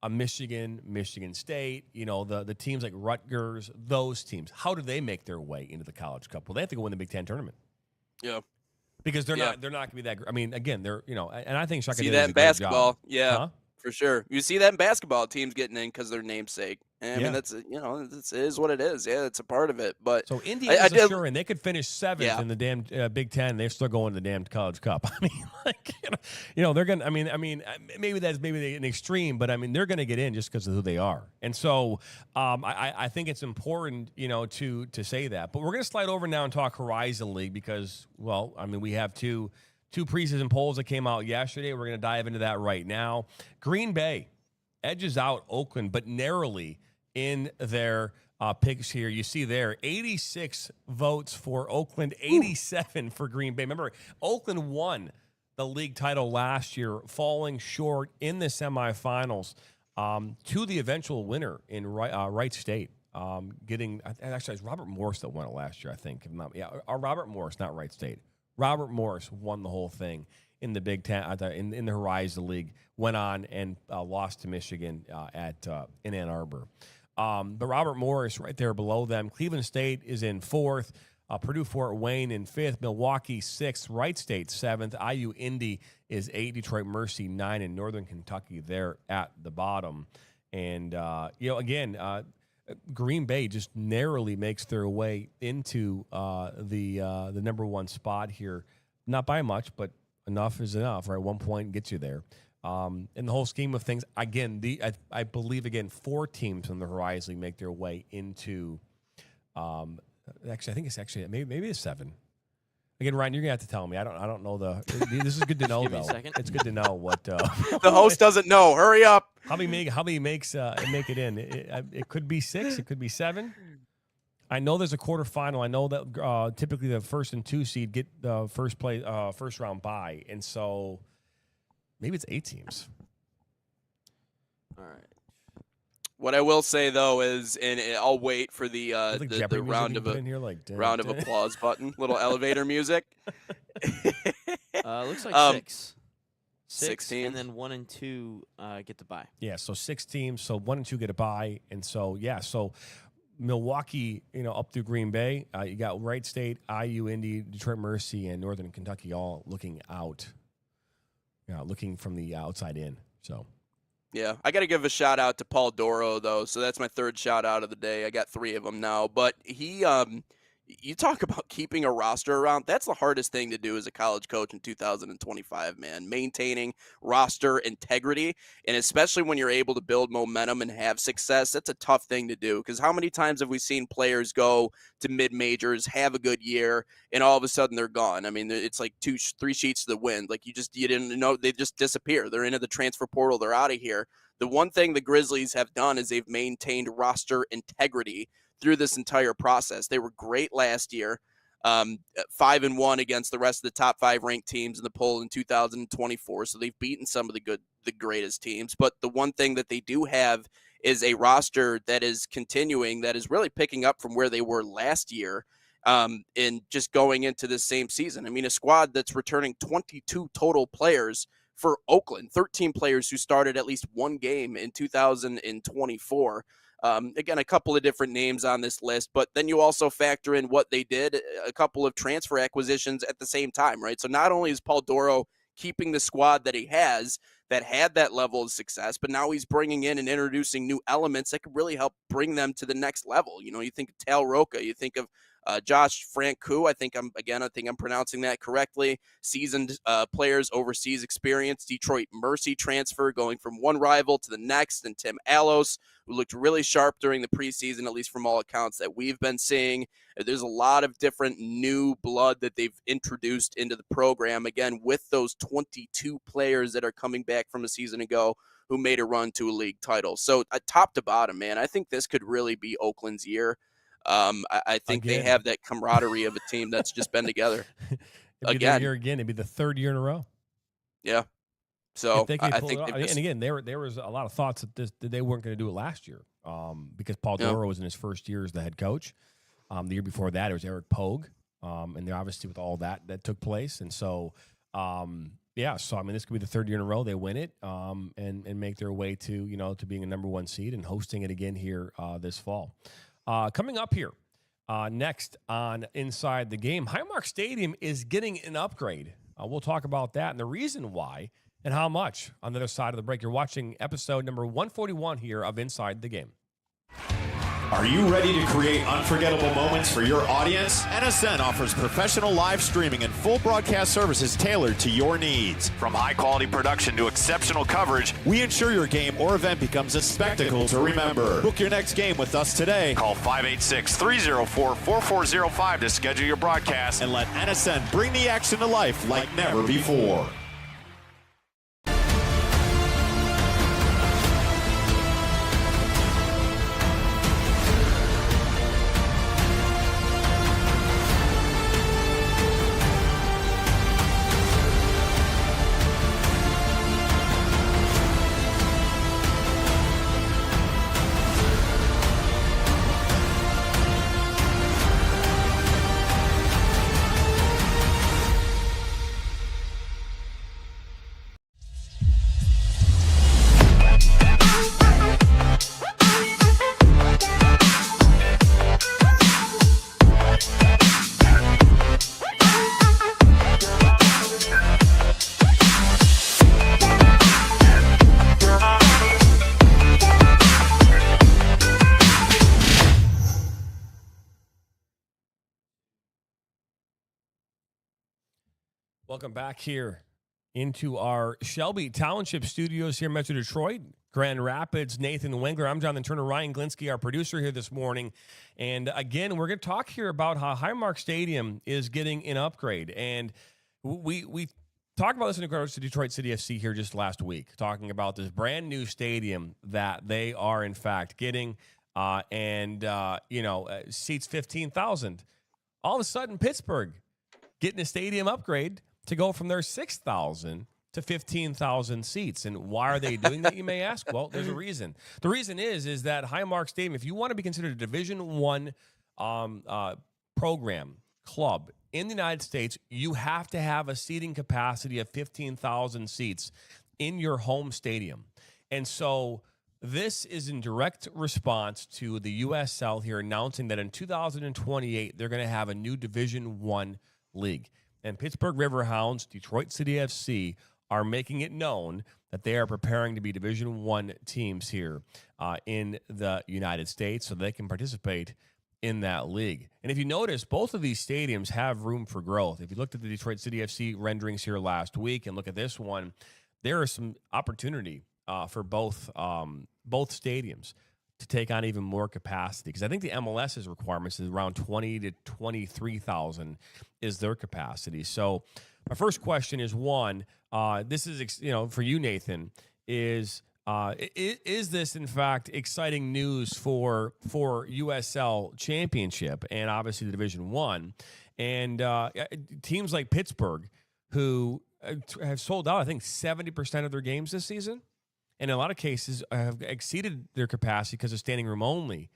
Michigan, Michigan State, you know, the teams like Rutgers, those teams, how do they make their way into the College Cup? Well, they have to go win the Big Ten tournament. Yeah. Because they're not going to be that. I mean, again, they're, you know, and I think Shaka See did that a in great basketball. job. Yeah. Huh? For sure. You see that in basketball, teams getting in because their namesake. And I mean, that's, you know, it is what it is. Yeah, it's a part of it. But so Indiana's assuring they could finish 7th in the damn Big Ten. They're still going to the damn College Cup. I mean, like, you know, they're going to, I mean, maybe that's an extreme, but I mean, they're going to get in just because of who they are. And so I think it's important, you know, to say that. But we're going to slide over now and talk Horizon League because, well, I mean, we have two preseason polls that came out yesterday. We're going to dive into that right now. Green Bay edges out Oakland, but narrowly in their picks here. You see there, 86 votes for Oakland, 87 for Green Bay. Remember, Oakland won the league title last year, falling short in the semifinals to the eventual winner in Wright State. Actually, it was Robert Morris that won it last year, I think. Robert Morris, not Wright State. Robert Morris won the whole thing in the Big Ten, in the Horizon League, went on and lost to Michigan in Ann Arbor. But Robert Morris right there below them. Cleveland State is in 4th. Purdue Fort Wayne in 5th. Milwaukee 6th. Wright State 7th. IU Indy is 8. Detroit Mercy 9. And Northern Kentucky there at the bottom. And, again, Green Bay just narrowly makes their way into the number 1 spot here. Not by much, but enough is enough, right? 1 point gets you there. In the whole scheme of things, again, I believe, 4 teams in the Horizon League make their way into actually, I think it's actually maybe it's 7. Again, Ryan, you're gonna have to tell me. I don't know this is good to know Give me though. a second. It's good to know what the host doesn't know. Hurry up. How many makes make it in? It could be 6. It could be 7. I know there's a quarterfinal. I know that typically the 1st and 2 seed get the first round bye, and so maybe it's 8 teams. All right. What I will say though is, and I'll wait for the round of round of applause button, little elevator music. Looks like 6. 6 teams, and then 1 and 2 get the bye. Yeah, so 6 teams. So 1 and 2 get a bye, and so so Milwaukee, up through Green Bay, you got Wright State, IU, Indy, Detroit Mercy, and Northern Kentucky all looking out, looking from the outside in. So. Yeah, I got to give a shout out to Paul Doro though. So that's my 3rd shout out of the day. I got 3 of them now, but he, you talk about keeping a roster around. That's the hardest thing to do as a college coach in 2025, man. Maintaining roster integrity, and especially when you're able to build momentum and have success, that's a tough thing to do. Because how many times have we seen players go to mid-majors, have a good year, and all of a sudden they're gone? I mean, it's like 2-3 sheets to the wind. Like you didn't know, they just disappear. They're into the transfer portal. They're out of here. The one thing the Grizzlies have done is they've maintained roster integrity through this entire process. They were great last year, 5-1 against the rest of the top 5 ranked teams in the poll in 2024. So they've beaten some of the greatest teams. But the one thing that they do have is a roster that is continuing, that is really picking up from where they were last year, and just going into this same season. I mean, a squad that's returning 22 total players for Oakland, 13 players who started at least one game in 2024. Again, a couple of different names on this list, but then you also factor in what they did, a couple of transfer acquisitions at the same time, right? So not only is Paul Doro keeping the squad that he has that had that level of success, but now he's bringing in and introducing new elements that could really help bring them to the next level. You think of Tal Roca, you think of Josh Francoeur. I think I'm pronouncing that correctly. Seasoned players, overseas experience. Detroit Mercy transfer, going from one rival to the next, and Tim Allos, who looked really sharp during the preseason, at least from all accounts that we've been seeing. There's a lot of different new blood that they've introduced into the program, again, with those 22 players that are coming back from a season ago who made a run to a league title. So top to bottom, man, I think this could really be Oakland's year. I think they have that camaraderie of a team that's just been together. Again, it'd be the 3rd year in a row. Yeah. So I think, and again, there was a lot of thoughts that they weren't going to do it last year, because Paul Doro was in his first year as the head coach. The year before that, it was Eric Pogue, and they're obviously with all that took place, and so So I mean, this could be the 3rd year in a row they win it, and make their way to to being a number 1 seed and hosting it again here this fall. Coming up here next on Inside the Game, Highmark Stadium is getting an upgrade. We'll talk about that and the reason why and how much on the other side of the break. You're watching episode number 141 here of Inside the Game. Are you ready to create unforgettable moments for your audience? NSN offers professional live streaming and full broadcast services tailored to your needs. From high-quality production to exceptional coverage, we ensure your game or event becomes a spectacle to remember. Book your next game with us today. Call 586-304-4405 to schedule your broadcast and let NSN bring the action to life like never before. Welcome back here into our Shelby Township studios here in Metro Detroit, Grand Rapids. Nathan Wengler. I'm Jonathan Turner. Ryan Glinsky, our producer here this morning. And again, we're going to talk here about how Highmark Stadium is getting an upgrade. And we talked about this in regards to Detroit City FC here just last week, talking about this brand new stadium that they are in fact getting, seats 15,000. All of a sudden, Pittsburgh getting a stadium upgrade to go from their 6,000 to 15,000 seats. And why are they doing that, you may ask? Well, there's a reason. The reason is that Highmark Stadium, if you want to be considered a Division I program, club in the United States, you have to have a seating capacity of 15,000 seats in your home stadium. And so this is in direct response to the USL here announcing that in 2028, they're going to have a new Division I league. And Pittsburgh Riverhounds, Detroit City FC are making it known that they are preparing to be Division I teams here in the United States so they can participate in that league. And if you notice, both of these stadiums have room for growth. If you looked at the Detroit City FC renderings here last week and look at this one, there is some opportunity for both stadiums to take on even more capacity, because I think the MLS's requirements is around 20 to 23,000 is their capacity. So my first question is this is for you, Nathan, is this in fact exciting news for USL Championship and obviously the Division I, and teams like Pittsburgh who have sold out I think 70% of their games this season, and in a lot of cases have exceeded their capacity because of standing room only.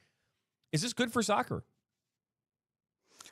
Is this good for soccer?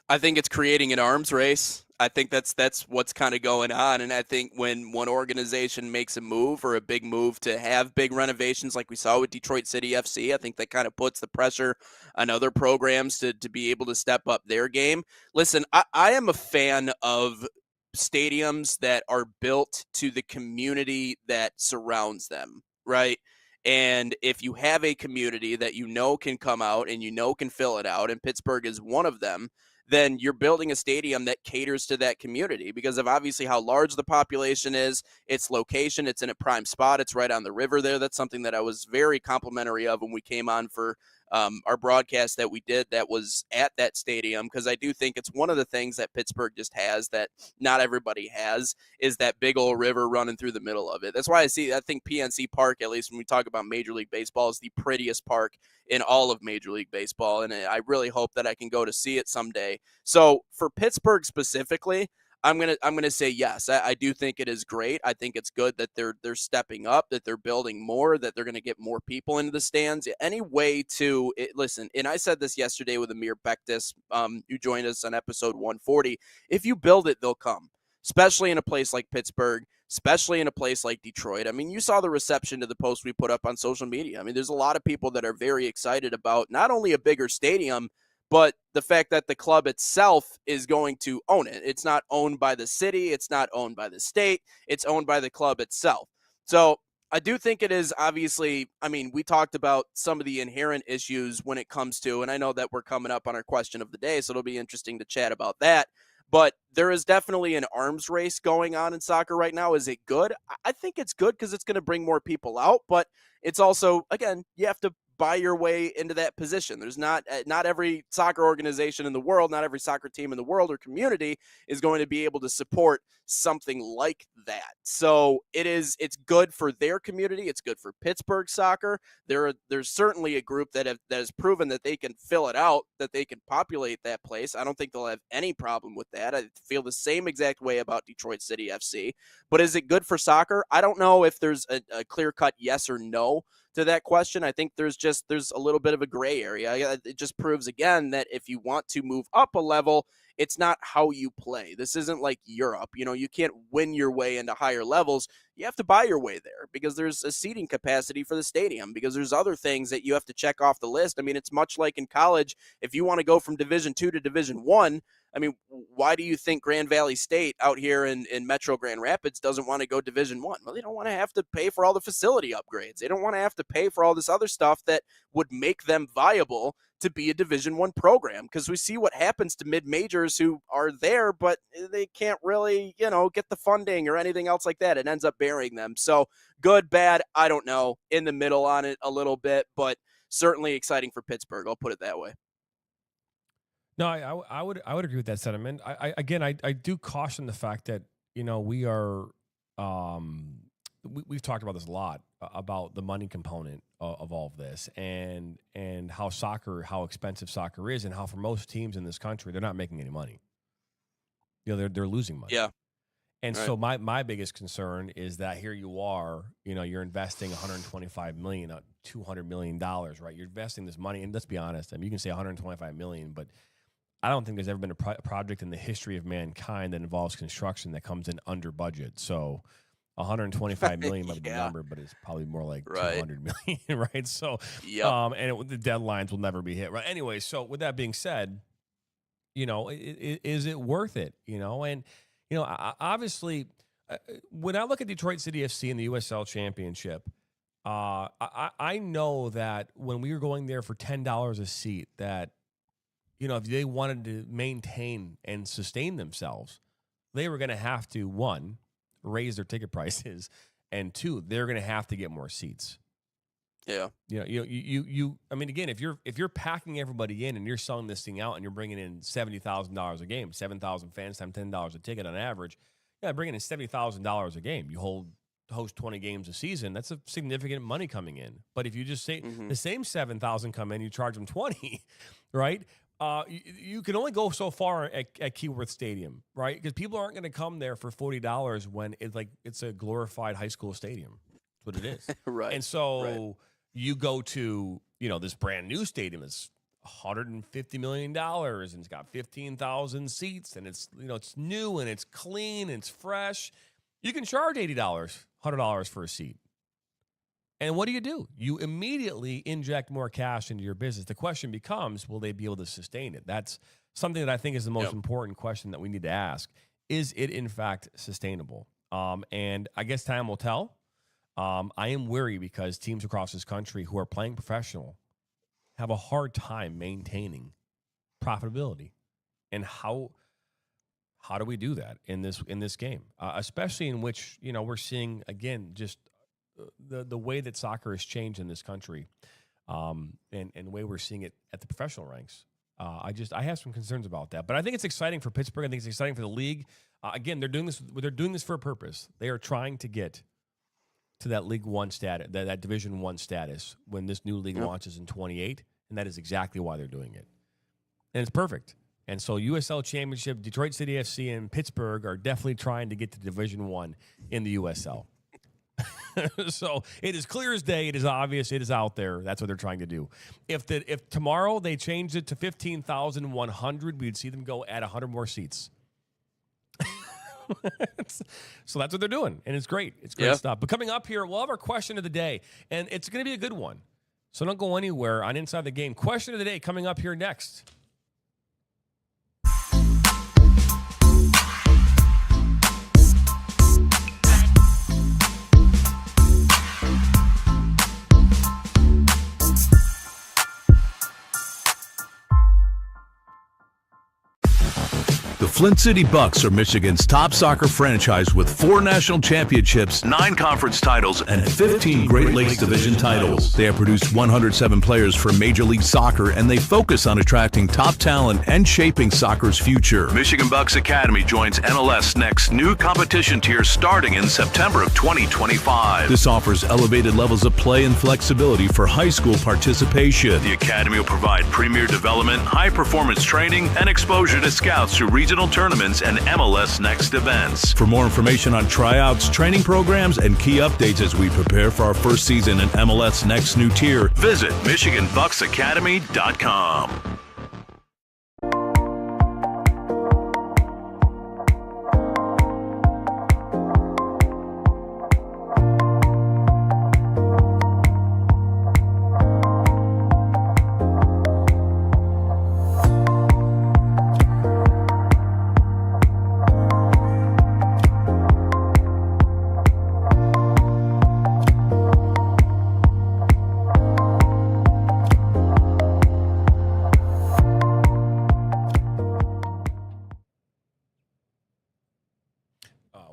I think it's creating an arms race. I think that's what's kind of going on. And I think when one organization makes a move or a big move to have big renovations like we saw with Detroit City FC, I think that kind of puts the pressure on other programs to be able to step up their game. Listen, I am a fan of stadiums that are built to the community that surrounds them, right? And if you have a community that can come out and can fill it out, and Pittsburgh is one of them, then you're building a stadium that caters to that community because of obviously how large the population is, its location, it's in a prime spot, it's right on the river there. That's something that I was very complimentary of when we came on for our broadcast that we did that was at that stadium, because I do think it's one of the things that Pittsburgh just has that not everybody has, is that big old river running through the middle of it. That's why I think PNC Park, at least when we talk about Major League Baseball, is the prettiest park in all of Major League Baseball, and I really hope that I can go to see it someday. So for Pittsburgh specifically, I'm gonna say yes. I do think it is great. I think it's good that they're stepping up, that they're building more, that they're going to get more people into the stands. Any way to listen. And I said this yesterday with Amir Bektis, who joined us on episode 140. If you build it, they'll come. Especially in a place like Pittsburgh, especially in a place like Detroit. I mean, you saw the reception to the post we put up on social media. I mean, there's a lot of people that are very excited about not only a bigger stadium, but the fact that the club itself is going to own it. It's not owned by the city. It's not owned by the state. It's owned by the club itself. So I do think it is obviously, I mean, we talked about some of the inherent issues when it comes to, and I know that we're coming up on our question of the day, so it'll be interesting to chat about that. But there is definitely an arms race going on in soccer right now. Is it good? I think it's good because it's going to bring more people out, but it's also, again, you have to buy your way into that position. There's not every soccer organization in the world, not every soccer team in the world or community is going to be able to support something like that. So it's good for their community. It's good for Pittsburgh soccer. There's certainly a group that has proven that they can fill it out, that they can populate that place. I don't think they'll have any problem with that. I feel the same exact way about Detroit City FC. But is it good for soccer? I don't know if there's a clear-cut yes or no to that question. I think there's a little bit of a gray area. It just proves again that if you want to move up a level, it's not how you play. This isn't like Europe. You can't win your way into higher levels. You have to buy your way there because there's a seating capacity for the stadium, because there's other things that you have to check off the list. I mean, it's much like in college. If you want to go from Division II to Division I, I mean, why do you think Grand Valley State out here in Metro Grand Rapids doesn't want to go Division I? Well, they don't want to have to pay for all the facility upgrades. They don't want to have to pay for all this other stuff that would make them viable to be a Division I program, because we see what happens to mid-majors who are there, but they can't really, get the funding or anything else like that. It ends up burying them. So good, bad, I don't know, in the middle on it a little bit, but certainly exciting for Pittsburgh. I'll put it that way. No, I would agree with that sentiment. I do caution the fact that we are we've talked about this a lot about the money component of all of this, and how expensive soccer is, and how for most teams in this country they're not making any money. They're losing money. Yeah. And so my biggest concern is that here you are, you're investing $125 million, $200 million, right? You're investing this money, and let's be honest. I mean, you can say $125 million, but I don't think there's ever been a project in the history of mankind that involves construction that comes in under budget. So $125 million might be the number, but it's probably more like $200 million, right? So, the deadlines will never be hit, right? Anyway, so with that being said, is it worth it? And obviously, when I look at Detroit City FC in the USL Championship, I know that when we were going there for $10 a seat, that if they wanted to maintain and sustain themselves, they were going to have to, one, raise their ticket prices, and two, they're going to have to get more seats. Yeah. I mean, again, if you're packing everybody in and you're selling this thing out and you're bringing in $70,000 a game, 7,000 fans times $10 a ticket on average, bringing in $70,000 a game. You host 20 games a season. That's a significant money coming in. But if you just say the same 7,000 come in, you charge them 20, right? You can only go so far at Keyworth Stadium, right? Because people aren't going to come there for $40 when it's a glorified high school stadium. That's what it is. Right. And so you go to, this brand new stadium that's $150 million and it's got 15,000 seats and it's, it's new and it's clean and it's fresh. You can charge $80, $100 for a seat. And what do? You immediately inject more cash into your business. The question becomes, will they be able to sustain it? That's something that I think is the most important question that we need to ask. Is it, in fact, sustainable? And I guess time will tell. I am worried because teams across this country who are playing professional have a hard time maintaining profitability. And how do we do that in this game? Especially in which, we're seeing, again, just the way that soccer has changed in this country, and the way we're seeing it at the professional ranks. I have some concerns about that, but I think it's exciting for Pittsburgh. I think it's exciting for the league. Again, they're doing this for a purpose. They are trying to get to that League One status, that Division One status, when this new league launches in 28, and that is exactly why they're doing it. And it's perfect. And so USL Championship, Detroit City FC, and Pittsburgh are definitely trying to get to Division One in the USL. So it is clear as day. It is obvious. It is out there. That's what they're trying to do. If tomorrow they changed it to 15,100, we'd see them go add 100 more seats. So that's what they're doing, and it's great. It's great stuff. But coming up here, we'll have our question of the day, and it's going to be a good one. So don't go anywhere on Inside the Game. Question of the day coming up here next. The Flint City Bucks are Michigan's top soccer franchise with 4 national championships, 9 conference titles, and 15 Great Lakes Division titles. They have produced 107 players for Major League Soccer, and they focus on attracting top talent and shaping soccer's future. Michigan Bucks Academy joins MLS Next new competition tier starting in September of 2025. This offers elevated levels of play and flexibility for high school participation. The Academy will provide premier development, high-performance training, and exposure to scouts to regional tournaments and MLS Next events. For more information on tryouts, training programs, and key updates as we prepare for our first season in MLS Next new tier, visit MichiganBucksAcademy.com.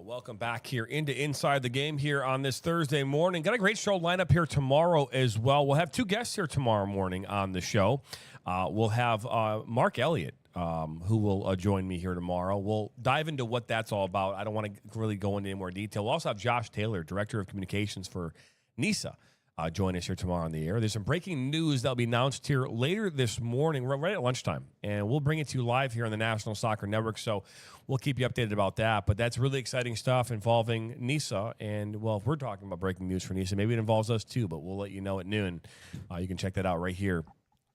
Welcome back here into Inside the Game here on this Thursday morning. Got a great show lineup here tomorrow as well. We'll have 2 guests here tomorrow morning on the show. We'll have Mark Elliott who will join me here tomorrow. We'll dive into what that's all about. I don't want to really go into any more detail. We'll also have Josh Taylor, Director of Communications for NISA, join us here tomorrow on the air. There's some breaking news that'll be announced here later this morning, right at lunchtime, and we'll bring it to you live here on the National Soccer Network, so we'll keep you updated about that. But that's really exciting stuff involving NISA, and, well, if we're talking about breaking news for NISA, maybe it involves us too, but we'll let you know at noon. You can check that out right here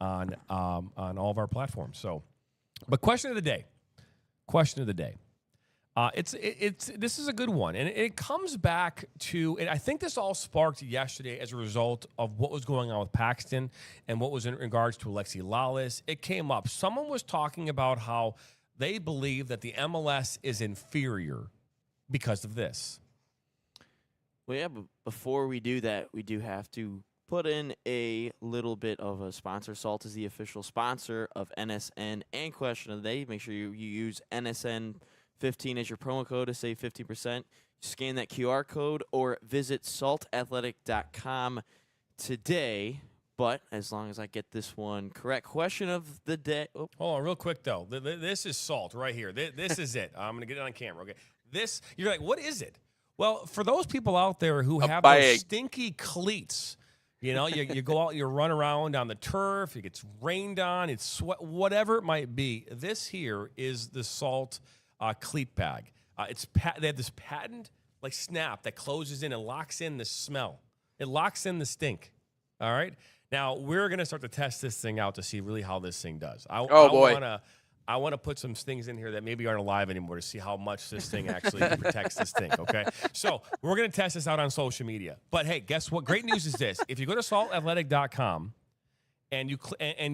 on all of our platforms. So, but question of the day. This is a good one, and it comes back to, and I think this all sparked yesterday as a result of what was going on with Paxton and what was in regards to Alexi Lalas. It came up. Someone was talking about how they believe that the MLS is inferior because of this. Well, yeah, but before we do that, we do have to put in a little bit of a sponsor. Salt is the official sponsor of NSN and Question of the Day. Make sure you use NSN15 as your promo code to save 15%. Scan that QR code or visit saltathletic.com today. But as long as I get this one correct, question of the day. Oh. Hold on, real quick, though. This is Salt right here. This is it. I'm going to get it on camera, okay? You're like, what is it? Well, for those people out there who have those stinky cleats, you know, you go out, you run around on the turf, it gets rained on, it's sweat, whatever it might be. This here is the Salt cleat bag. They have this patent like snap that closes in and locks in the smell. It locks in the stink. All right. Now we're gonna start to test this thing out to see really how this thing does. I want to put some things in here that maybe aren't alive anymore to see how much this thing actually protects this thing, okay? So we're going to test this out on social media. But, hey, guess what? Great news is this. If you go to saltathletic.com and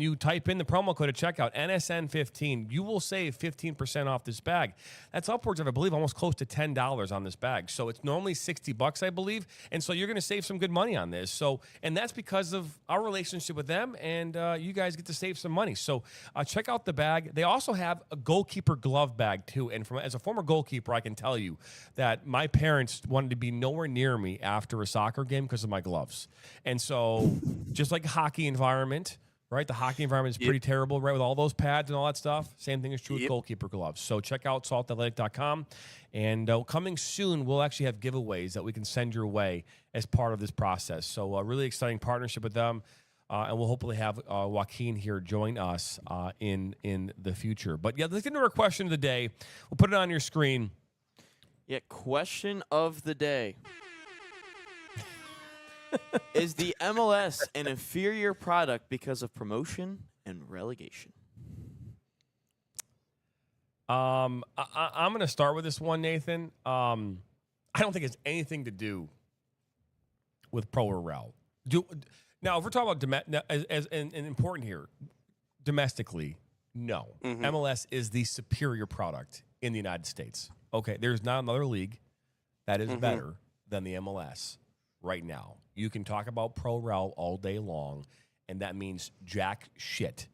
you type in the promo code at checkout, NSN15, you will save 15% off this bag. That's upwards of, I believe, almost close to $10 on this bag. So it's normally $60, I believe, and so you're going to save some good money on this. So, and that's because of our relationship with them, and you guys get to save some money. So check out the bag. They also have a goalkeeper glove bag, too, and as a former goalkeeper, I can tell you that my parents wanted to be nowhere near me after a soccer game because of my gloves. And so just like a hockey environment, right? The hockey environment is pretty terrible, right? With all those pads and all that stuff. Same thing is true with goalkeeper gloves. So check out saltathletic.com. And coming soon, we'll actually have giveaways that we can send your way as part of this process. So a really exciting partnership with them. And we'll hopefully have Joaquin here join us in the future. But yeah, let's get into our question of the day. We'll put it on your screen. Yeah, question of the day. Is the MLS an inferior product because of promotion and relegation? I'm going to start with this one, Nathan. I don't think it's anything to do with pro or rel. Now, if we're talking about as important here, domestically, no. Mm-hmm. MLS is the superior product in the United States. Okay, there's not another league that is better than the MLS right now. You can talk about pro rel all day long, and that means jack shit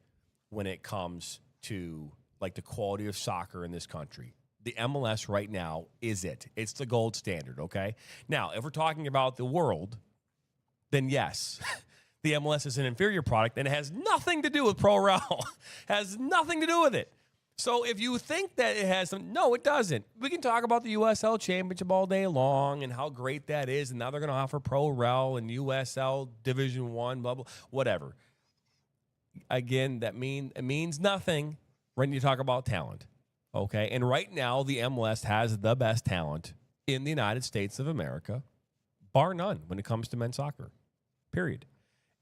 when it comes to like the quality of soccer in this country. The MLS right now is it. It's the gold standard, okay? Now, if we're talking about the world, then yes, the MLS is an inferior product, and it has nothing to do with pro rel. Has nothing to do with it. So if you think that it has some, no, it doesn't. We can talk about the USL Championship all day long and how great that is, and now they're going to offer Pro Rel and USL Division One, blah blah, whatever. Again, it means nothing when you talk about talent, okay? And right now, the MLS has the best talent in the United States of America, bar none, when it comes to men's soccer. Period.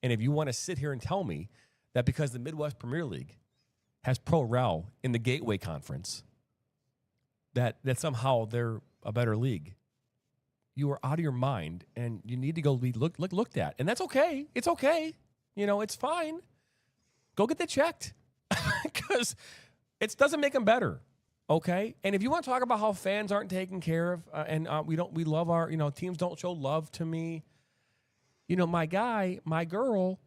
And if you want to sit here and tell me that because the Midwest Premier League has Pro Rel in the Gateway Conference, that somehow they're a better league, you are out of your mind, and you need to go be looked at. And that's okay. It's okay. You know, it's fine. Go get that checked because it doesn't make them better. Okay. And if you want to talk about how fans aren't taken care of and we love our, teams don't show love to me, my guy, my girl,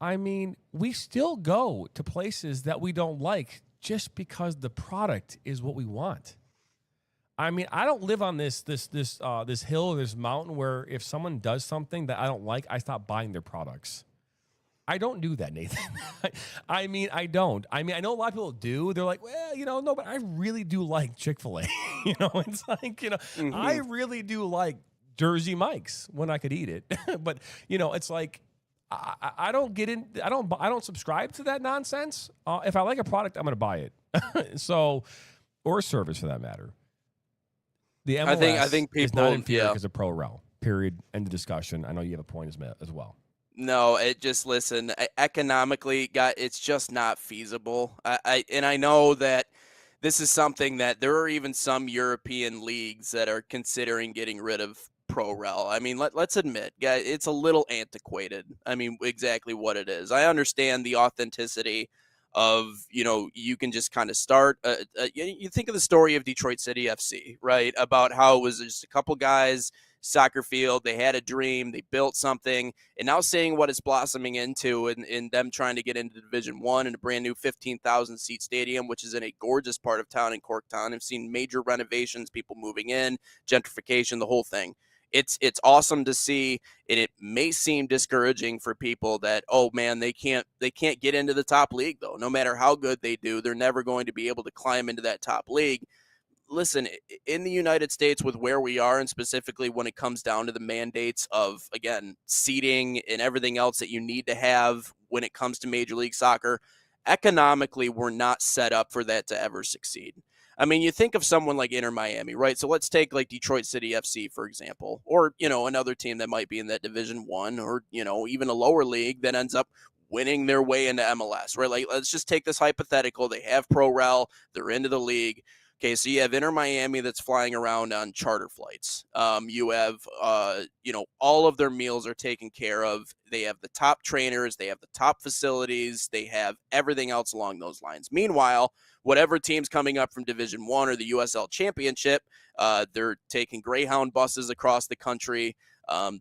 I mean, we still go to places that we don't like just because the product is what we want. I mean, I don't live on this hill or this mountain where if someone does something that I don't like, I stop buying their products. I don't do that, Nathan. I mean, I don't. I mean, I know a lot of people do. They're like, well, no, but I really do like Chick-fil-A. It's like, I really do like Jersey Mike's when I could eat it. But, it's like, I don't get in. I don't subscribe to that nonsense. If I like a product, I'm going to buy it. Or a service for that matter. The MLS I think people is not inferior because of pro rel. Period. End of discussion. I know you have a point as well. No, listen, economically, it's just not feasible. I know that this is something that there are even some European leagues that are considering getting rid of pro rel. I mean, let's admit, guys, it's a little antiquated. I mean, exactly what it is. I understand the authenticity of, you can just kind of start. You think of the story of Detroit City FC, right? About how it was just a couple guys, soccer field, they had a dream, they built something, and now seeing what it's blossoming into in them trying to get into Division One in a brand new 15,000 seat stadium, which is in a gorgeous part of town in Corktown. I've seen major renovations, people moving in, gentrification, the whole thing. It's awesome to see, and it may seem discouraging for people that, oh man, they can't get into the top league though. No matter how good they do, they're never going to be able to climb into that top league. Listen, in the United States with where we are, and specifically when it comes down to the mandates of, again, seating and everything else that you need to have when it comes to Major League Soccer, economically, we're not set up for that to ever succeed. I mean, you think of someone like Inter Miami, right? So let's take like Detroit City FC, for example, or, another team that might be in that Division One or, even a lower league that ends up winning their way into MLS, right? Like, let's just take this hypothetical. They have pro rel, they're into the league. Okay, so you have Inter Miami that's flying around on charter flights. You have, all of their meals are taken care of. They have the top trainers. They have the top facilities. They have everything else along those lines. Meanwhile, whatever team's coming up from Division One or the USL Championship, they're taking Greyhound buses across the country.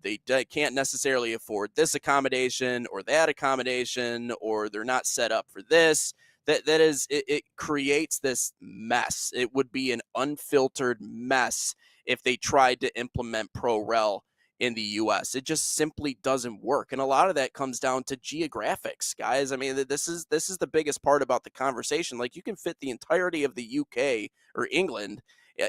They can't necessarily afford this accommodation or that accommodation, or they're not set up for this. It creates this mess. It would be an unfiltered mess if they tried to implement pro rel in the U.S. It just simply doesn't work, and a lot of that comes down to geographics, guys. I mean, this is the biggest part about the conversation. Like, you can fit the entirety of the UK or England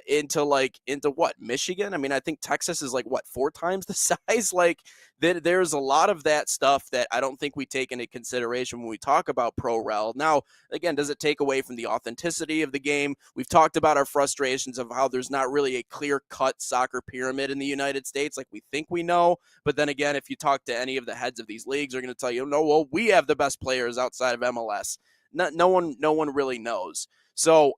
into what, Michigan? I mean, I think Texas is 4 times the size. Like, there's a lot of that stuff that I don't think we take into consideration when we talk about pro rel. Now, again, does it take away from the authenticity of the game? We've talked about our frustrations of how there's not really a clear-cut soccer pyramid in the United States like we think we know. But then again, if you talk to any of the heads of these leagues, they're going to tell you, no, well, we have the best players outside of MLS. No one really knows. So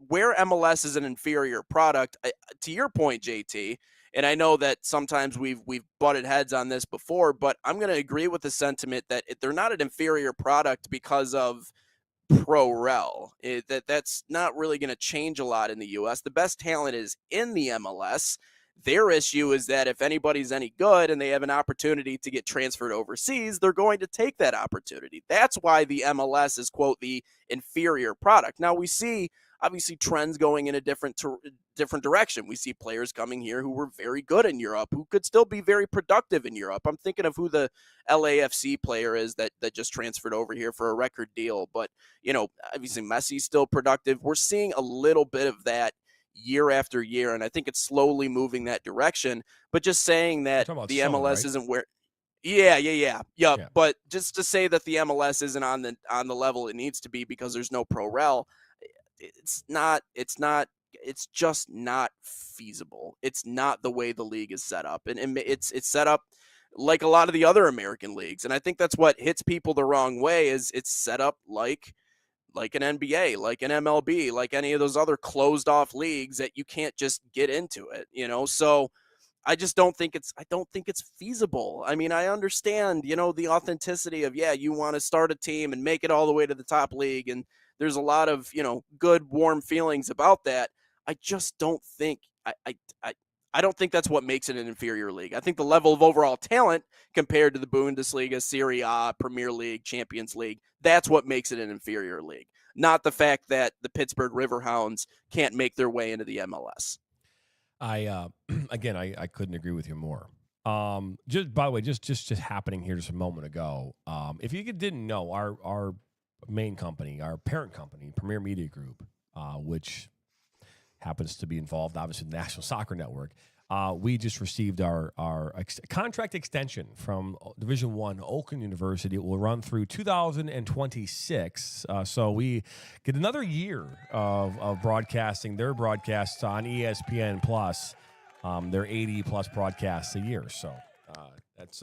where MLS is an inferior product, to your point, JT, and I know that sometimes we've butted heads on this before, but I'm going to agree with the sentiment that they're not an inferior product because of pro rel. That's not really going to change a lot in the U.S. The best talent is in the MLS. Their issue is that if anybody's any good and they have an opportunity to get transferred overseas, they're going to take that opportunity. That's why the MLS is, quote, the inferior product. Now, we see, obviously, trends going in a different direction. We see players coming here who were very good in Europe, who could still be very productive in Europe. I'm thinking of who the LAFC player is that just transferred over here for a record deal. But, obviously, Messi's still productive. We're seeing a little bit of that year after year, and I think it's slowly moving that direction. But just saying that the MLS right? isn't where yeah. But just to say that the MLS isn't on the level it needs to be because there's no pro rel, it's just not feasible. It's not the way the league is set up, and it's set up like a lot of the other American leagues. And I think that's what hits people the wrong way, is it's set up like an NBA, like an MLB, like any of those other closed off leagues that you can't just get into it, So I just don't think it's feasible. I mean, I understand, the authenticity of, you want to start a team and make it all the way to the top league. And there's a lot of, good, warm feelings about that. I just don't think, I don't think that's what makes it an inferior league. I think the level of overall talent compared to the Bundesliga, Serie A, Premier League, Champions League, that's what makes it an inferior league. Not the fact that the Pittsburgh Riverhounds can't make their way into the MLS. I couldn't agree with you more. Just by the way, just happening here just a moment ago. If you didn't know, our main company, our parent company, Premier Media Group, which happens to be involved, obviously, in the National Soccer Network. We just received our contract extension from Division I Oakland University. It will run through 2026. So we get another year of broadcasting their broadcasts on ESPN Plus. They're 80-plus broadcasts a year. So that's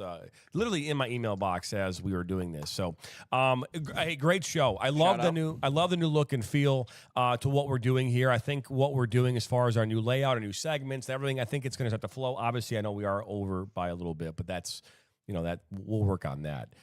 literally in my email box as we were doing this. So, hey, great show. I love the new look and feel to what we're doing here. I think what we're doing as far as our new layout, our new segments, everything, I think it's going to start to flow. Obviously, I know we are over by a little bit, but that's, that we'll work on that.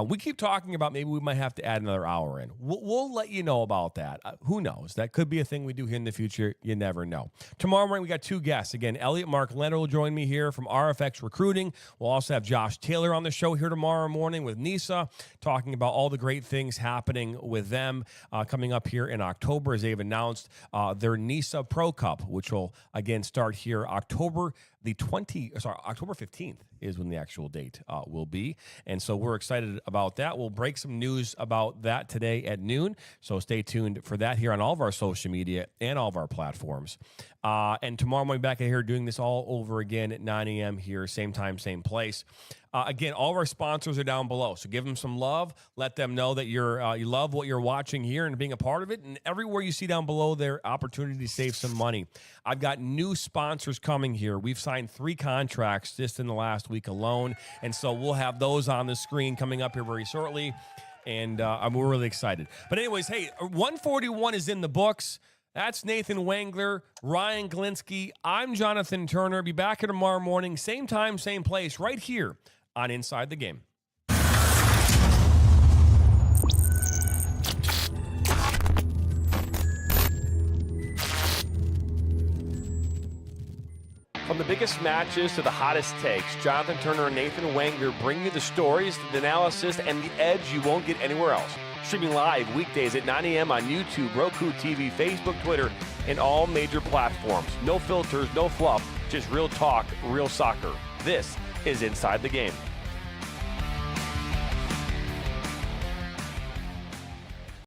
We keep talking about maybe we might have to add another hour in. We'll let you know about that. Who knows? That could be a thing we do here in the future. You never know. Tomorrow morning, we got two guests. Again, Elliot Mark Leonard will join me here from RFX Recruiting. We'll also have Josh Taylor on the show here tomorrow morning with NISA, talking about all the great things happening with them coming up here in October, as they've announced their NISA Pro Cup, which will, again, start here October 15th is when the actual date will be. And so we're excited about that. We'll break some news about that today at noon. So stay tuned for that here on all of our social media and all of our platforms. And tomorrow morning back here doing this all over again at 9 a.m. here, same time, same place. Again, all of our sponsors are down below, so give them some love. Let them know that you love what you're watching here and being a part of it. And everywhere you see down below there, opportunity to save some money. I've got new sponsors coming here. We've signed 3 contracts just in the last week alone, and so we'll have those on the screen coming up here very shortly. And we're really excited. But anyways, hey, 141 is in the books. That's Nathan Wangler, Ryan Glinsky. I'm Jonathan Turner. Be back here tomorrow morning, same time, same place, right here on Inside the Game. From the biggest matches to the hottest takes, Jonathan Turner and Nathan Wangler bring you the stories, the analysis, and the edge you won't get anywhere else. Streaming live weekdays at 9 a.m. on YouTube, Roku TV, Facebook, Twitter, and all major platforms. No filters, no fluff, just real talk, real soccer. This is Inside the Game.